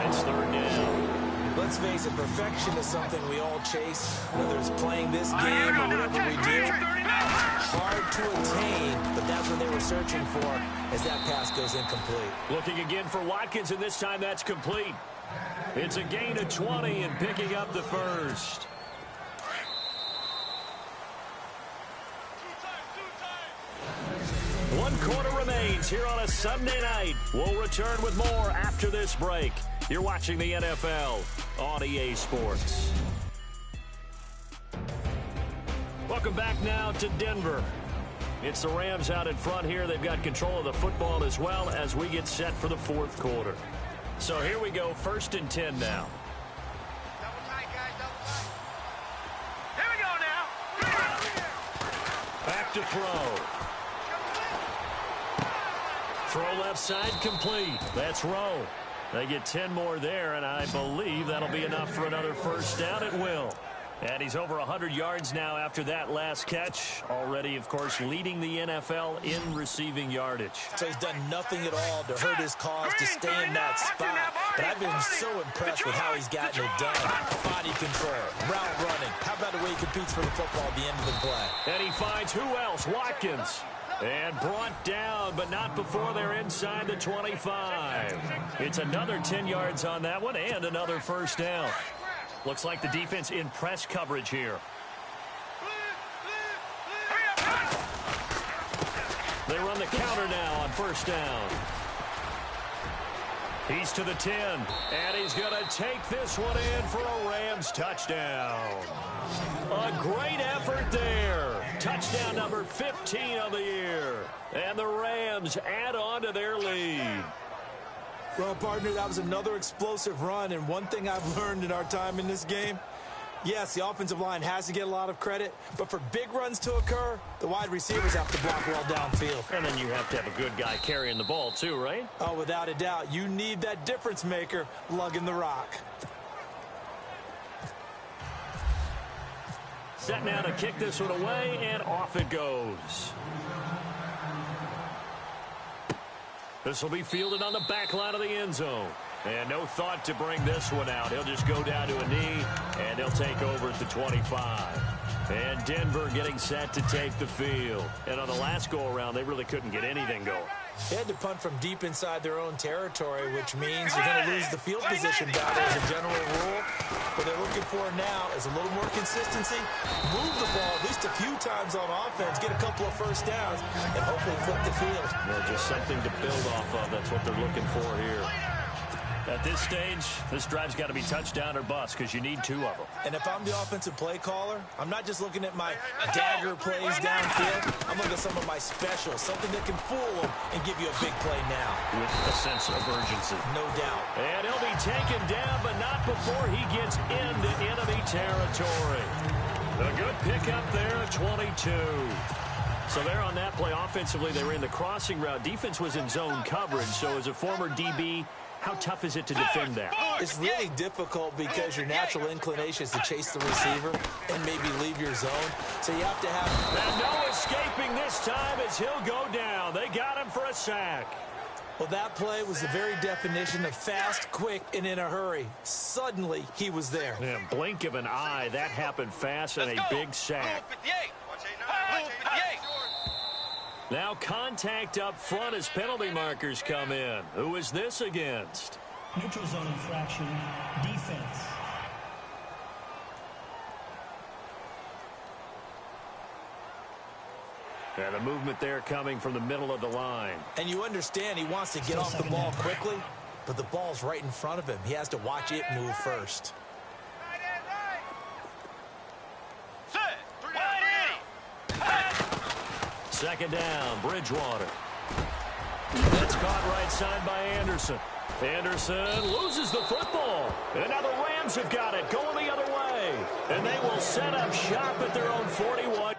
It's third down. Let's face it, perfection is something we all chase, whether it's playing this game or whatever we do. Hard to attain, but that's what they were searching for as that pass goes incomplete. Looking again for Watkins, and this time that's complete. It's a gain of 20 and picking up the first. One quarter remains here on a Sunday night. We'll return with more after this break. You're watching the NFL on EA Sports. Welcome back now to Denver. It's the Rams out in front here. They've got control of the football as well as we get set for the fourth quarter. So here we go, 1st and 10 now. Double tight, guys. Double tight. Here we go now. Back to throw. Throw left side complete. That's Rowe. They get 10 more there, and I believe that'll be enough for another first down. It will. And he's over 100 yards now after that last catch. Already, of course, leading the NFL in receiving yardage. So he's done nothing at all to hurt his cause to stay in that spot. But I've been so impressed with how he's gotten it done. Body control, route running. How about the way he competes for the football at the end of the play? And he finds who else? Watkins. And brought down, but not before they're inside the 25. It's another 10 yards on that one and another first down. Looks like the defense in press coverage here. They run the counter now on first down. He's to the 10, and he's going to take this one in for a Rams touchdown. A great effort there. Touchdown number 15 of the year. And the Rams add on to their lead. Well, partner, that was another explosive run, and one thing I've learned in our time in this game, yes, the offensive line has to get a lot of credit, but for big runs to occur, the wide receivers have to block well downfield. And then you have to have a good guy carrying the ball too, right? Oh, without a doubt. You need that difference maker lugging the rock. Set now to kick this one away, and off it goes. This will be fielded on the back line of the end zone. And no thought to bring this one out. He'll just go down to a knee, and they'll take over at the 25. And Denver getting set to take the field. And on the last go-around, they really couldn't get anything going. They had to punt from deep inside their own territory, which means you're going to lose the field position battle as a general rule. What they're looking for now is a little more consistency, move the ball at least a few times on offense, get a couple of first downs, and hopefully flip the field. Well, just something to build off of. That's what they're looking for here. At this stage, this drive's got to be touchdown or bust because you need two of them. And if I'm the offensive play caller, I'm not just looking at my dagger plays downfield. I'm looking at some of my specials, something that can fool them and give you a big play now. With a sense of urgency. No doubt. And he'll be taken down, but not before he gets into enemy territory. A good pickup there at 22. So there on that play, offensively, they ran the crossing route. Defense was in zone coverage, so as a former DB, how tough is it to defend that? It's really difficult because your natural inclination is to chase the receiver and maybe leave your zone. So you have to have... And no escaping this time as he'll go down. They got him for a sack. Well, that play was the very definition of fast, quick, and in a hurry. Suddenly, he was there. Yeah, blink of an eye. That happened fast and a big sack. Now contact up front as penalty markers come in. Who is this against? Neutral zone infraction, defense. Yeah, the movement there coming from the middle of the line. And you understand he wants to get off the ball quickly, but the ball's right in front of him. He has to watch it move first. Second down, Bridgewater. That's caught right side by Anderson. Anderson loses the football. And now the Rams have got it, going the other way. And they will set up shop at their own 41.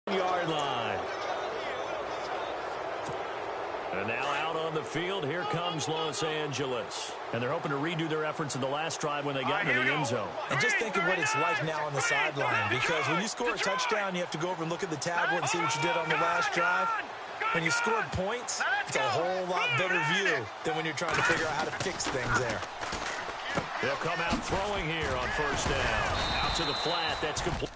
Yard line. And now out on the field, here comes Los Angeles. And they're hoping to redo their efforts in the last drive when they got into the end zone. And just think of what it's like now on the sideline, because when you score a touchdown, you have to go over and look at the tablet and see what you did on the last drive. When you scored points, it's a whole lot better view than when you're trying to figure out how to fix things there. They'll come out throwing here on first down. Out to the flat, that's complete.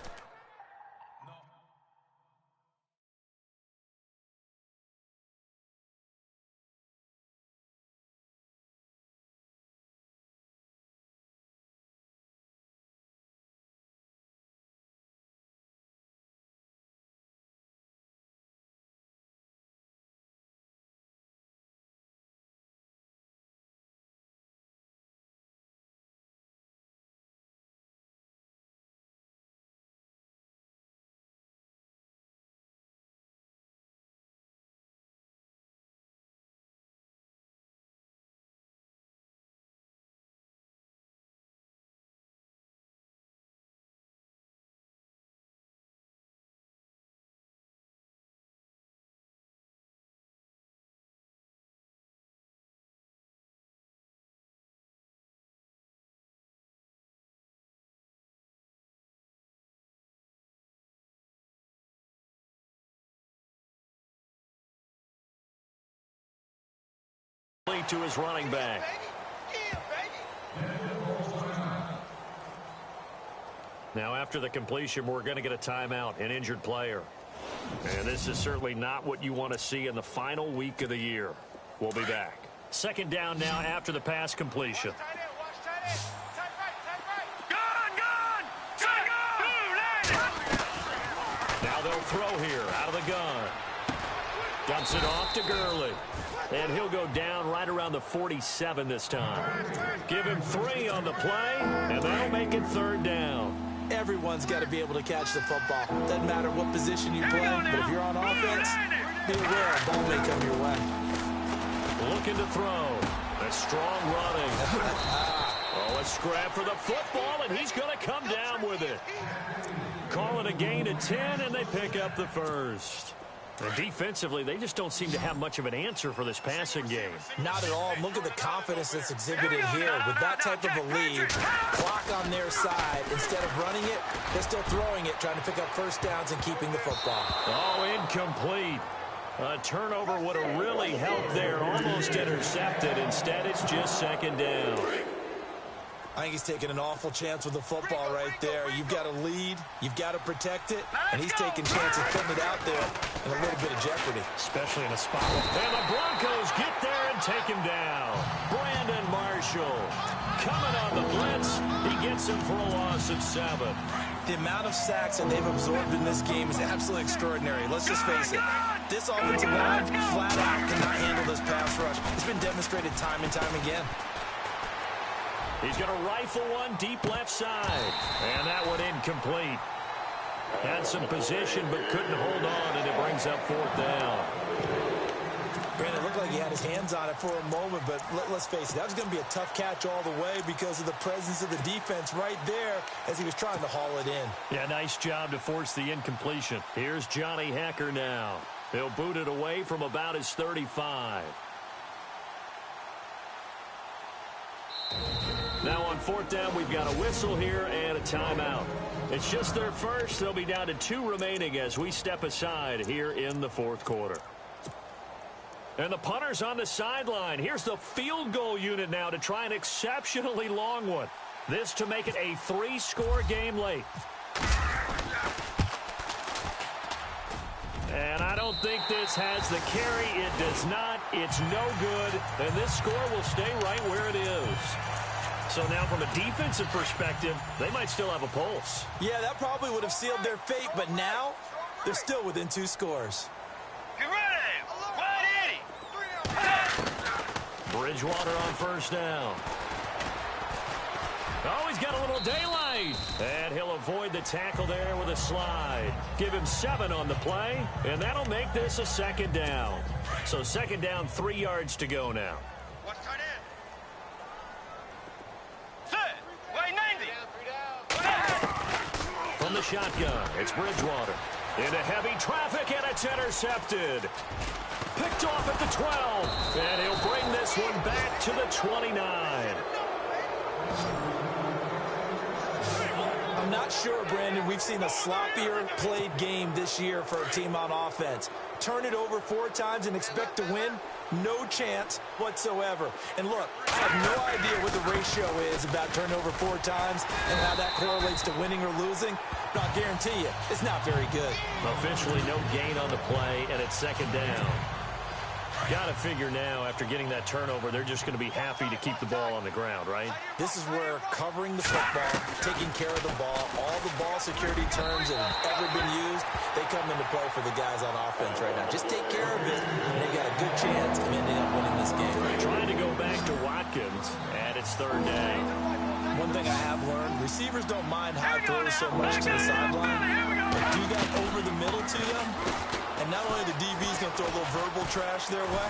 To his running back. Now after the completion, we're going to get a timeout, an injured player. And this is certainly not what you want to see in the final week of the year. We'll be back. Second down now after the pass completion. Now they'll throw here out of the gun. Dumps it off to Gurley. And he'll go down right around the 47 this time. Give him 3 on the play, and that'll make it third down. Everyone's got to be able to catch the football. Doesn't matter what position you play, but if you're on offense, be aware a ball may come your way. Looking to throw. That's strong running. Oh, a scrap for the football, and he's going to come down with it. Call it a gain of 10, and they pick up the first. And defensively, they just don't seem to have much of an answer for this passing game. Not at all. Look at the confidence that's exhibited here. With that type of a lead, clock on their side, instead of running it, they're still throwing it, trying to pick up first downs and keeping the football. Oh, incomplete. A turnover would have really helped there. Almost intercepted. Instead, it's just second down. I think he's taking an awful chance with the football right there. You've got to lead, you've got to protect it, and he's taking chances putting it out there in a little bit of jeopardy. Especially in a spot. And the Broncos get there and take him down. Brandon Marshall coming on the blitz. He gets him for a loss of 7. The amount of sacks that they've absorbed in this game is absolutely extraordinary. Let's just face it. This offensive line flat out cannot handle this pass rush. It's been demonstrated time and time again. He's going to rifle one deep left side. And that one incomplete. Had some position but couldn't hold on, and it brings up fourth down. Brandon, it looked like he had his hands on it for a moment, but let's face it, that was going to be a tough catch all the way because of the presence of the defense right there as he was trying to haul it in. Yeah, nice job to force the incompletion. Here's Johnny Hecker now. He'll boot it away from about his 35. Now on fourth down, we've got a whistle here and a timeout. It's just their first. They'll be down to 2 remaining as we step aside here in the fourth quarter. And the punter's on the sideline. Here's the field goal unit now to try an exceptionally long one. This to make it a 3-score game late. And I don't think this has the carry. It does not. It's no good. And this score will stay right where it is. So now from a defensive perspective, they might still have a pulse. Yeah, that probably would have sealed their fate, but now they're still within 2 scores. Get ready! 180! Bridgewater on first down. Oh, he's got a little daylight. And he'll avoid the tackle there with a slide. Give him 7 on the play, and that'll make this a second down. So second down, 3 yards to go now. Watch tight end. Set! Way 90! From the shotgun, it's Bridgewater. Into heavy traffic, and it's intercepted. Picked off at the 12, and he'll bring this one back to the 29. I'm not sure, Brandon, we've seen a sloppier played game this year for a team on offense. Turn it over 4 times and expect to win? No chance whatsoever. And look, I have no idea what the ratio is about turnover 4 times and how that correlates to winning or losing. But I'll guarantee you, it's not very good. Officially no gain on the play, and it's second down. Got to figure now, after getting that turnover, they're just going to be happy to keep the ball on the ground, right? This is where covering the football, taking care of the ball, all the ball security terms that have ever been used, they come into play for the guys on offense right now. Just take care of it, and they got a good chance of ending up winning this game. Trying to go back to Watkins, and it's third down. One thing I have learned, receivers don't mind high throws so much to the sideline. But do that over the middle to them, and not only the DB's going to throw a little verbal trash their way.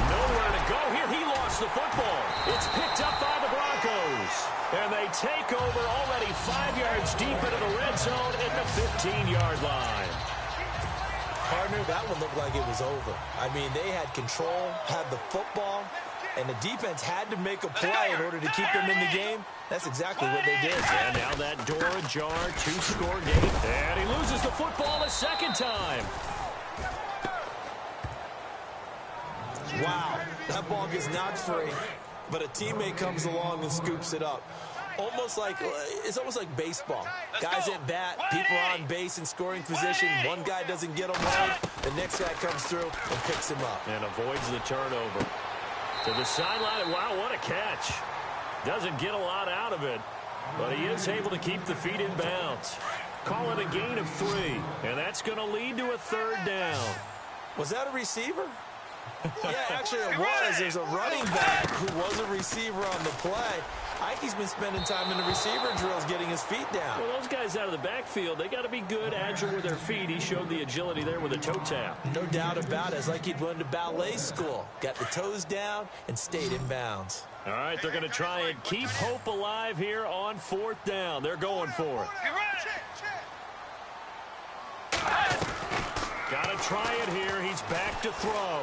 Nowhere to go here. He lost the football. It's picked up by the Broncos. And they take over already 5 yards deep into the red zone at the 15-yard line. Partner, that one looked like it was over. I mean, they had control, had the football, and the defense had to make a play in order to keep them in the game. That's exactly what they did. And now that door ajar, 2-score game. And he loses the football a second time. Wow, that ball gets knocked free, but a teammate comes along and scoops it up. It's almost like baseball. Guys at bat, people on base in scoring position. One guy doesn't get him right. The next guy comes through and picks him up. And avoids the turnover. To the sideline. Wow, what a catch. Doesn't get a lot out of it, but he is able to keep the feet in bounds. Call it a gain of 3, and that's going to lead to a 3rd down. Was that a receiver? Yeah, actually it was. There's a running back who was a receiver on the play. Ikey's been spending time in the receiver drills getting his feet down. Well, those guys out of the backfield, they got to be good, agile with their feet. He showed the agility there with a toe tap. No doubt about it. It's like he'd went to ballet school. Got the toes down and stayed in bounds. All right, they're going to try and keep hope alive here on 4th down. They're going for it. Got to try it here. He's back to throw.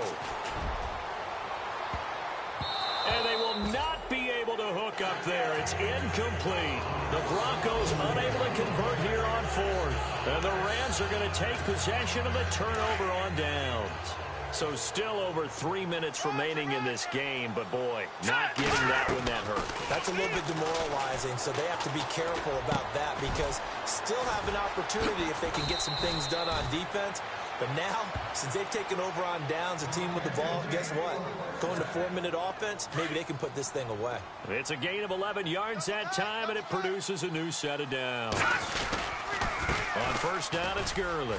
And they will not be able to hook up there. It's incomplete. The Broncos unable to convert here on 4th. And the Rams are going to take possession of the turnover on downs. So still over 3 minutes remaining in this game, but boy, not getting that when that hurt. That's a little bit demoralizing, so they have to be careful about that because still have an opportunity if they can get some things done on defense. But now, since they've taken over on downs, a team with the ball, guess what? Going to 4-minute offense, maybe they can put this thing away. It's a gain of 11 yards that time, and it produces a new set of downs. On 1st down, it's Gurley.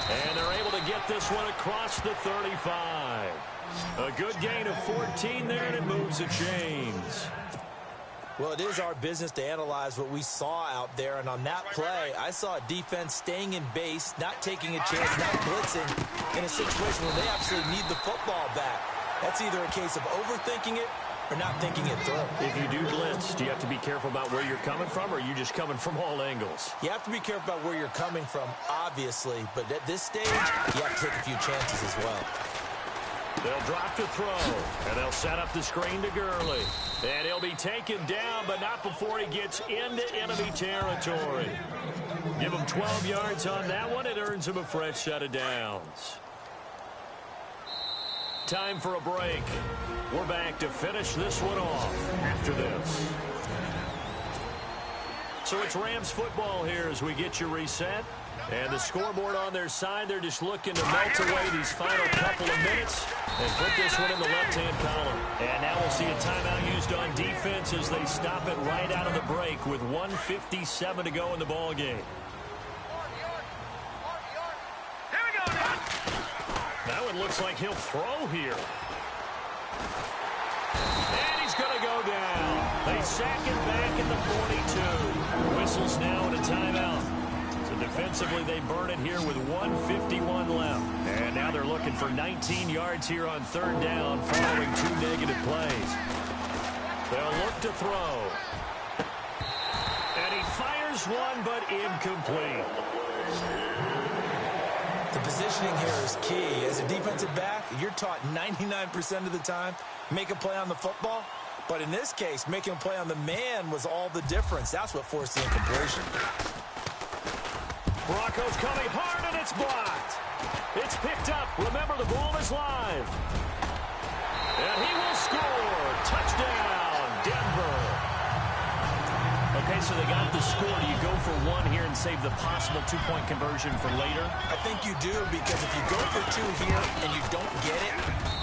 And they're able to get this one across the 35. A good gain of 14 there, and it moves the chains. Well, it is our business to analyze what we saw out there, and on that play, I saw a defense staying in base, not taking a chance, not blitzing in a situation where they absolutely need the football back. That's either a case of overthinking it or not thinking it through. If you do blitz, do you have to be careful about where you're coming from, or are you just coming from all angles? You have to be careful about where you're coming from, obviously, but at this stage, you have to take a few chances as well. They'll drop to throw, and they'll set up the screen to Gurley. And he'll be taken down, but not before he gets into enemy territory. Give him 12 yards on that one. It earns him a fresh set of downs. Time for a break. We're back to finish this one off after this. So it's Rams football here as we get you reset. And the scoreboard on their side, they're just looking to melt away these final couple of minutes and put this one in the left-hand column. And now we'll see a timeout used on defense as they stop it right out of the break with 1:57 to go in the ball game. That one looks like he'll throw here. And he's going to go down. They sack it back at the 42. Whistles now and a timeout. So defensively, they burn it here with 1:51 left. And now they're looking for 19 yards here on 3rd down following 2 negative plays. They'll look to throw. And he fires one, but incomplete. The positioning here is key. As a defensive back, you're taught 99% of the time, make a play on the football. But in this case, making a play on the man was all the difference. That's what forced the incompletion. Broncos coming hard, and it's blocked. It's picked up. Remember, the ball is live. And he will score. Touchdown, Denver. Okay, so they got the score. Do you go for one here and save the possible 2-point conversion for later? I think you do, because if you go for 2 here and you don't get it,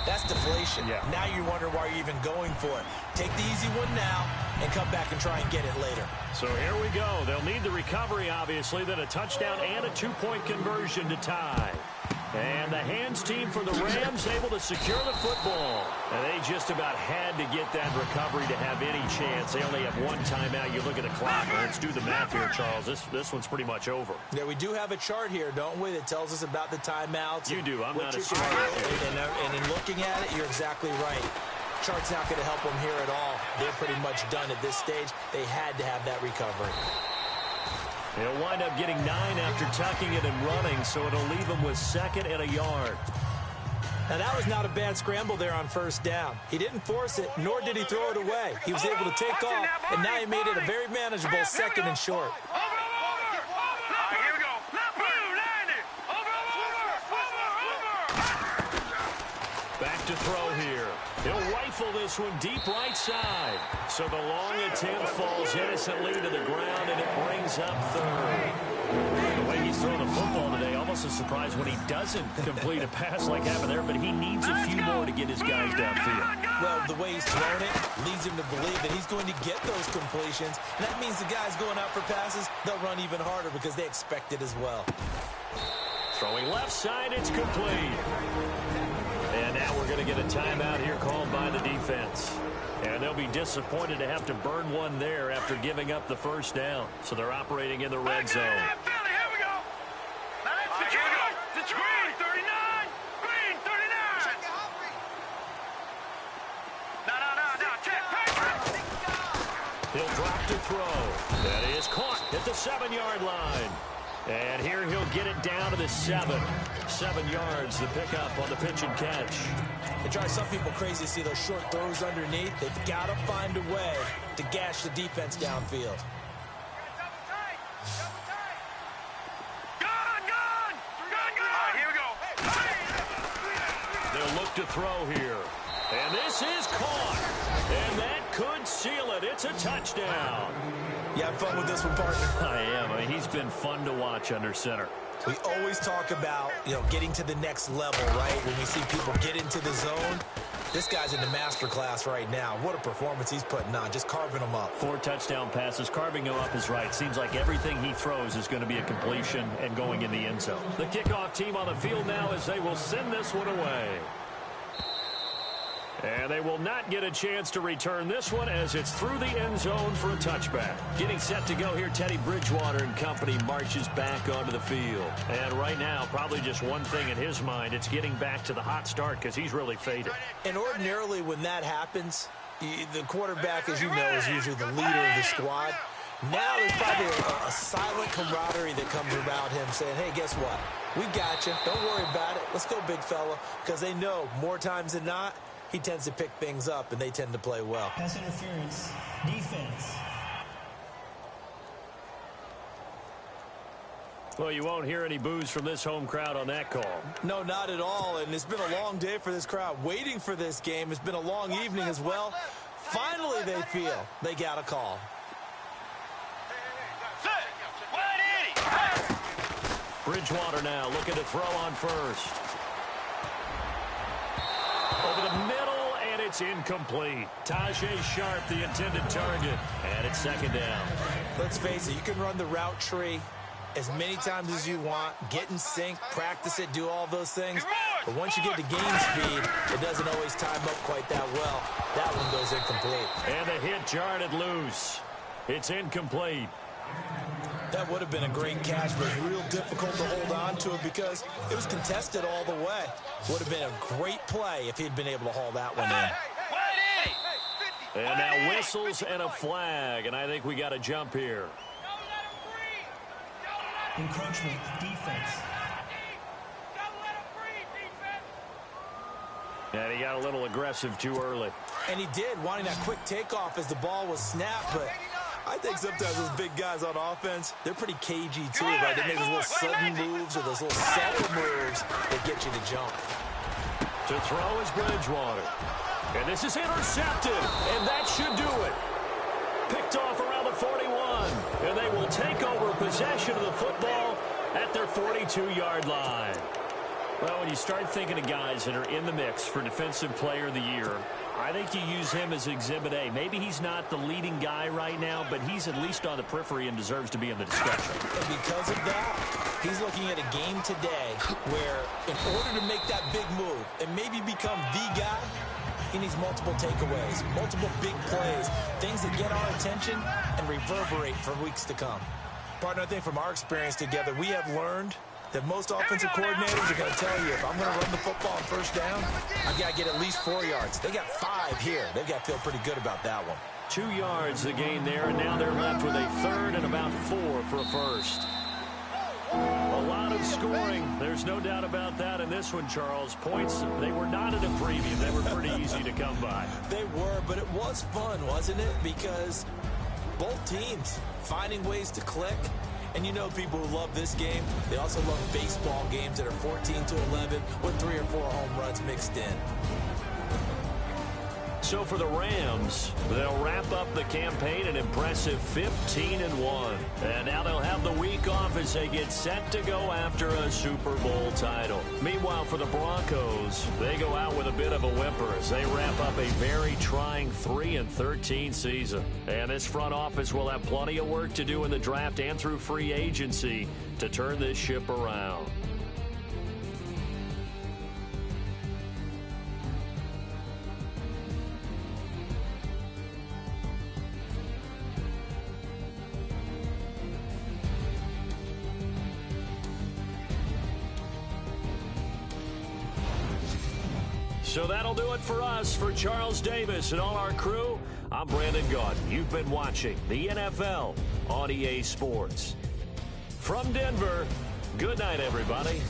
that's deflation. Yeah. Now you wonder why you're even going for it. Take the easy one now and come back and try and get it later. So here we go. They'll need the recovery, obviously, then a touchdown and a 2-point conversion to tie. And the hands team for the Rams able to secure the football. And they just about had to get that recovery to have any chance. They only have 1 timeout. You look at the clock. Let's do the math here, Charles. This one's pretty much over. Yeah, we do have a chart here, don't we, that tells us about the timeouts. You do. I'm not a smart. And in looking at it, you're exactly right. Chart's not going to help them here at all. They're pretty much done at this stage. They had to have that recovery. He'll wind up getting 9 after tucking it and running, so it'll leave him with 2nd and a yard. Now, that was not a bad scramble there on 1st down. He didn't force it, nor did he throw it away. He was able to take off, and now he made it a very manageable 2nd and short. Back to throw here. He'll rifle this one deep right side. So the long attempt falls innocently to the ground, and it brings up third. The way he's throwing the football today, almost a surprise when he doesn't complete a pass like happened there, but he needs a few more to get his guys downfield. Well, the way he's thrown it leads him to believe that he's going to get those completions. And that means the guys going out for passes, they'll run even harder because they expect it as well. Throwing left side, it's complete. And now we're going to get a timeout here called by the defense. And they'll be disappointed to have to burn one there after giving up the first down. So they're operating in the red zone. Here we go. Now that's the it's green 39. Green 39. No. Check. He'll drop to throw. That is caught at the 7-yard line. And here he'll get it down to the 7. 7 yards, the pickup on the pitch and catch. It drives some people crazy to see those short throws underneath. They've got to find a way to gash the defense downfield. Gun. All right, here we go. They'll look to throw here. And this is caught. And that could seal it. It's a touchdown. You have fun with this one, partner? I am. I mean, he's been fun to watch under center. We always talk about, getting to the next level, right? When we see people get into the zone, this guy's in the master class right now. What a performance he's putting on, just carving them up. 4 touchdown passes. Carving them up is right. Seems like everything he throws is going to be a completion and going in the end zone. The kickoff team on the field now as they will send this one away. And they will not get a chance to return this one as it's through the end zone for a touchback. Getting set to go here, Teddy Bridgewater and company marches back onto the field. And right now, probably just one thing in his mind, it's getting back to the hot start because he's really faded. And ordinarily when that happens, the quarterback, as you know, is usually the leader of the squad. Now there's probably a silent camaraderie that comes around him saying, hey, guess what? We got you. Don't worry about it. Let's go, big fella. Because they know more times than not, he tends to pick things up, and they tend to play well. Pass interference. Defense. Well, you won't hear any boos from this home crowd on that call. No, not at all, and it's been a long day for this crowd waiting for this game. It's been a long evening as well. Finally, they feel they got a call. Bridgewater now looking to throw on first. Over the middle, and it's incomplete. Tajay Sharp, the intended target, and it's second down. Let's face it, you can run the route tree as many times as you want, get in sync, practice it, do all those things. But once you get to game speed, it doesn't always time up quite that well. That one goes incomplete. And the hit jarred it loose. It's incomplete. That would have been a great catch, but real difficult to hold on to it because it was contested all the way. Would have been a great play if he'd been able to haul that one in. And now whistles and a flag, and I think we got a jump here. Encroachment. Defense. And he got a little aggressive too early. And he did, wanting that quick takeoff as the ball was snapped, but I think sometimes those big guys on offense, they're pretty cagey too, right? They make those little sudden moves or those little subtle moves that get you to jump. To throw is Bridgewater. And this is intercepted, and that should do it. Picked off around the 41, and they will take over possession of the football at their 42-yard line. Well, when you start thinking of guys that are in the mix for Defensive Player of the Year, I think you use him as Exhibit A. Maybe he's not the leading guy right now, but he's at least on the periphery and deserves to be in the discussion. And because of that, he's looking at a game today where in order to make that big move and maybe become the guy, he needs multiple takeaways, multiple big plays, things that get our attention and reverberate for weeks to come. Partner, I think from our experience together, we have learned that most offensive coordinators are going to tell you, if I'm going to run the football on first down, I've got to get at least 4 yards. They got 5 here. They've got to feel pretty good about that one. 2 yards the gain there, and now they're left with a third and about 4 for a first. A lot of scoring. There's no doubt about that in this one, Charles. Points, they were not at a premium. They were pretty easy to come by. They were, but it was fun, wasn't it? Because both teams finding ways to click. And you know people who love this game, they also love baseball games that are 14-11 with 3 or 4 home runs mixed in. So for the Rams, they'll wrap up the campaign an impressive 15-1. And now they'll have the week off as they get set to go after a Super Bowl title. Meanwhile, for the Broncos, they go out with a bit of a whimper as they wrap up a very trying 3-13 season. And this front office will have plenty of work to do in the draft and through free agency to turn this ship around. So that'll do it for us. For Charles Davis and all our crew, I'm Brandon Gaudin. You've been watching the NFL on EA Sports. From Denver, good night, everybody.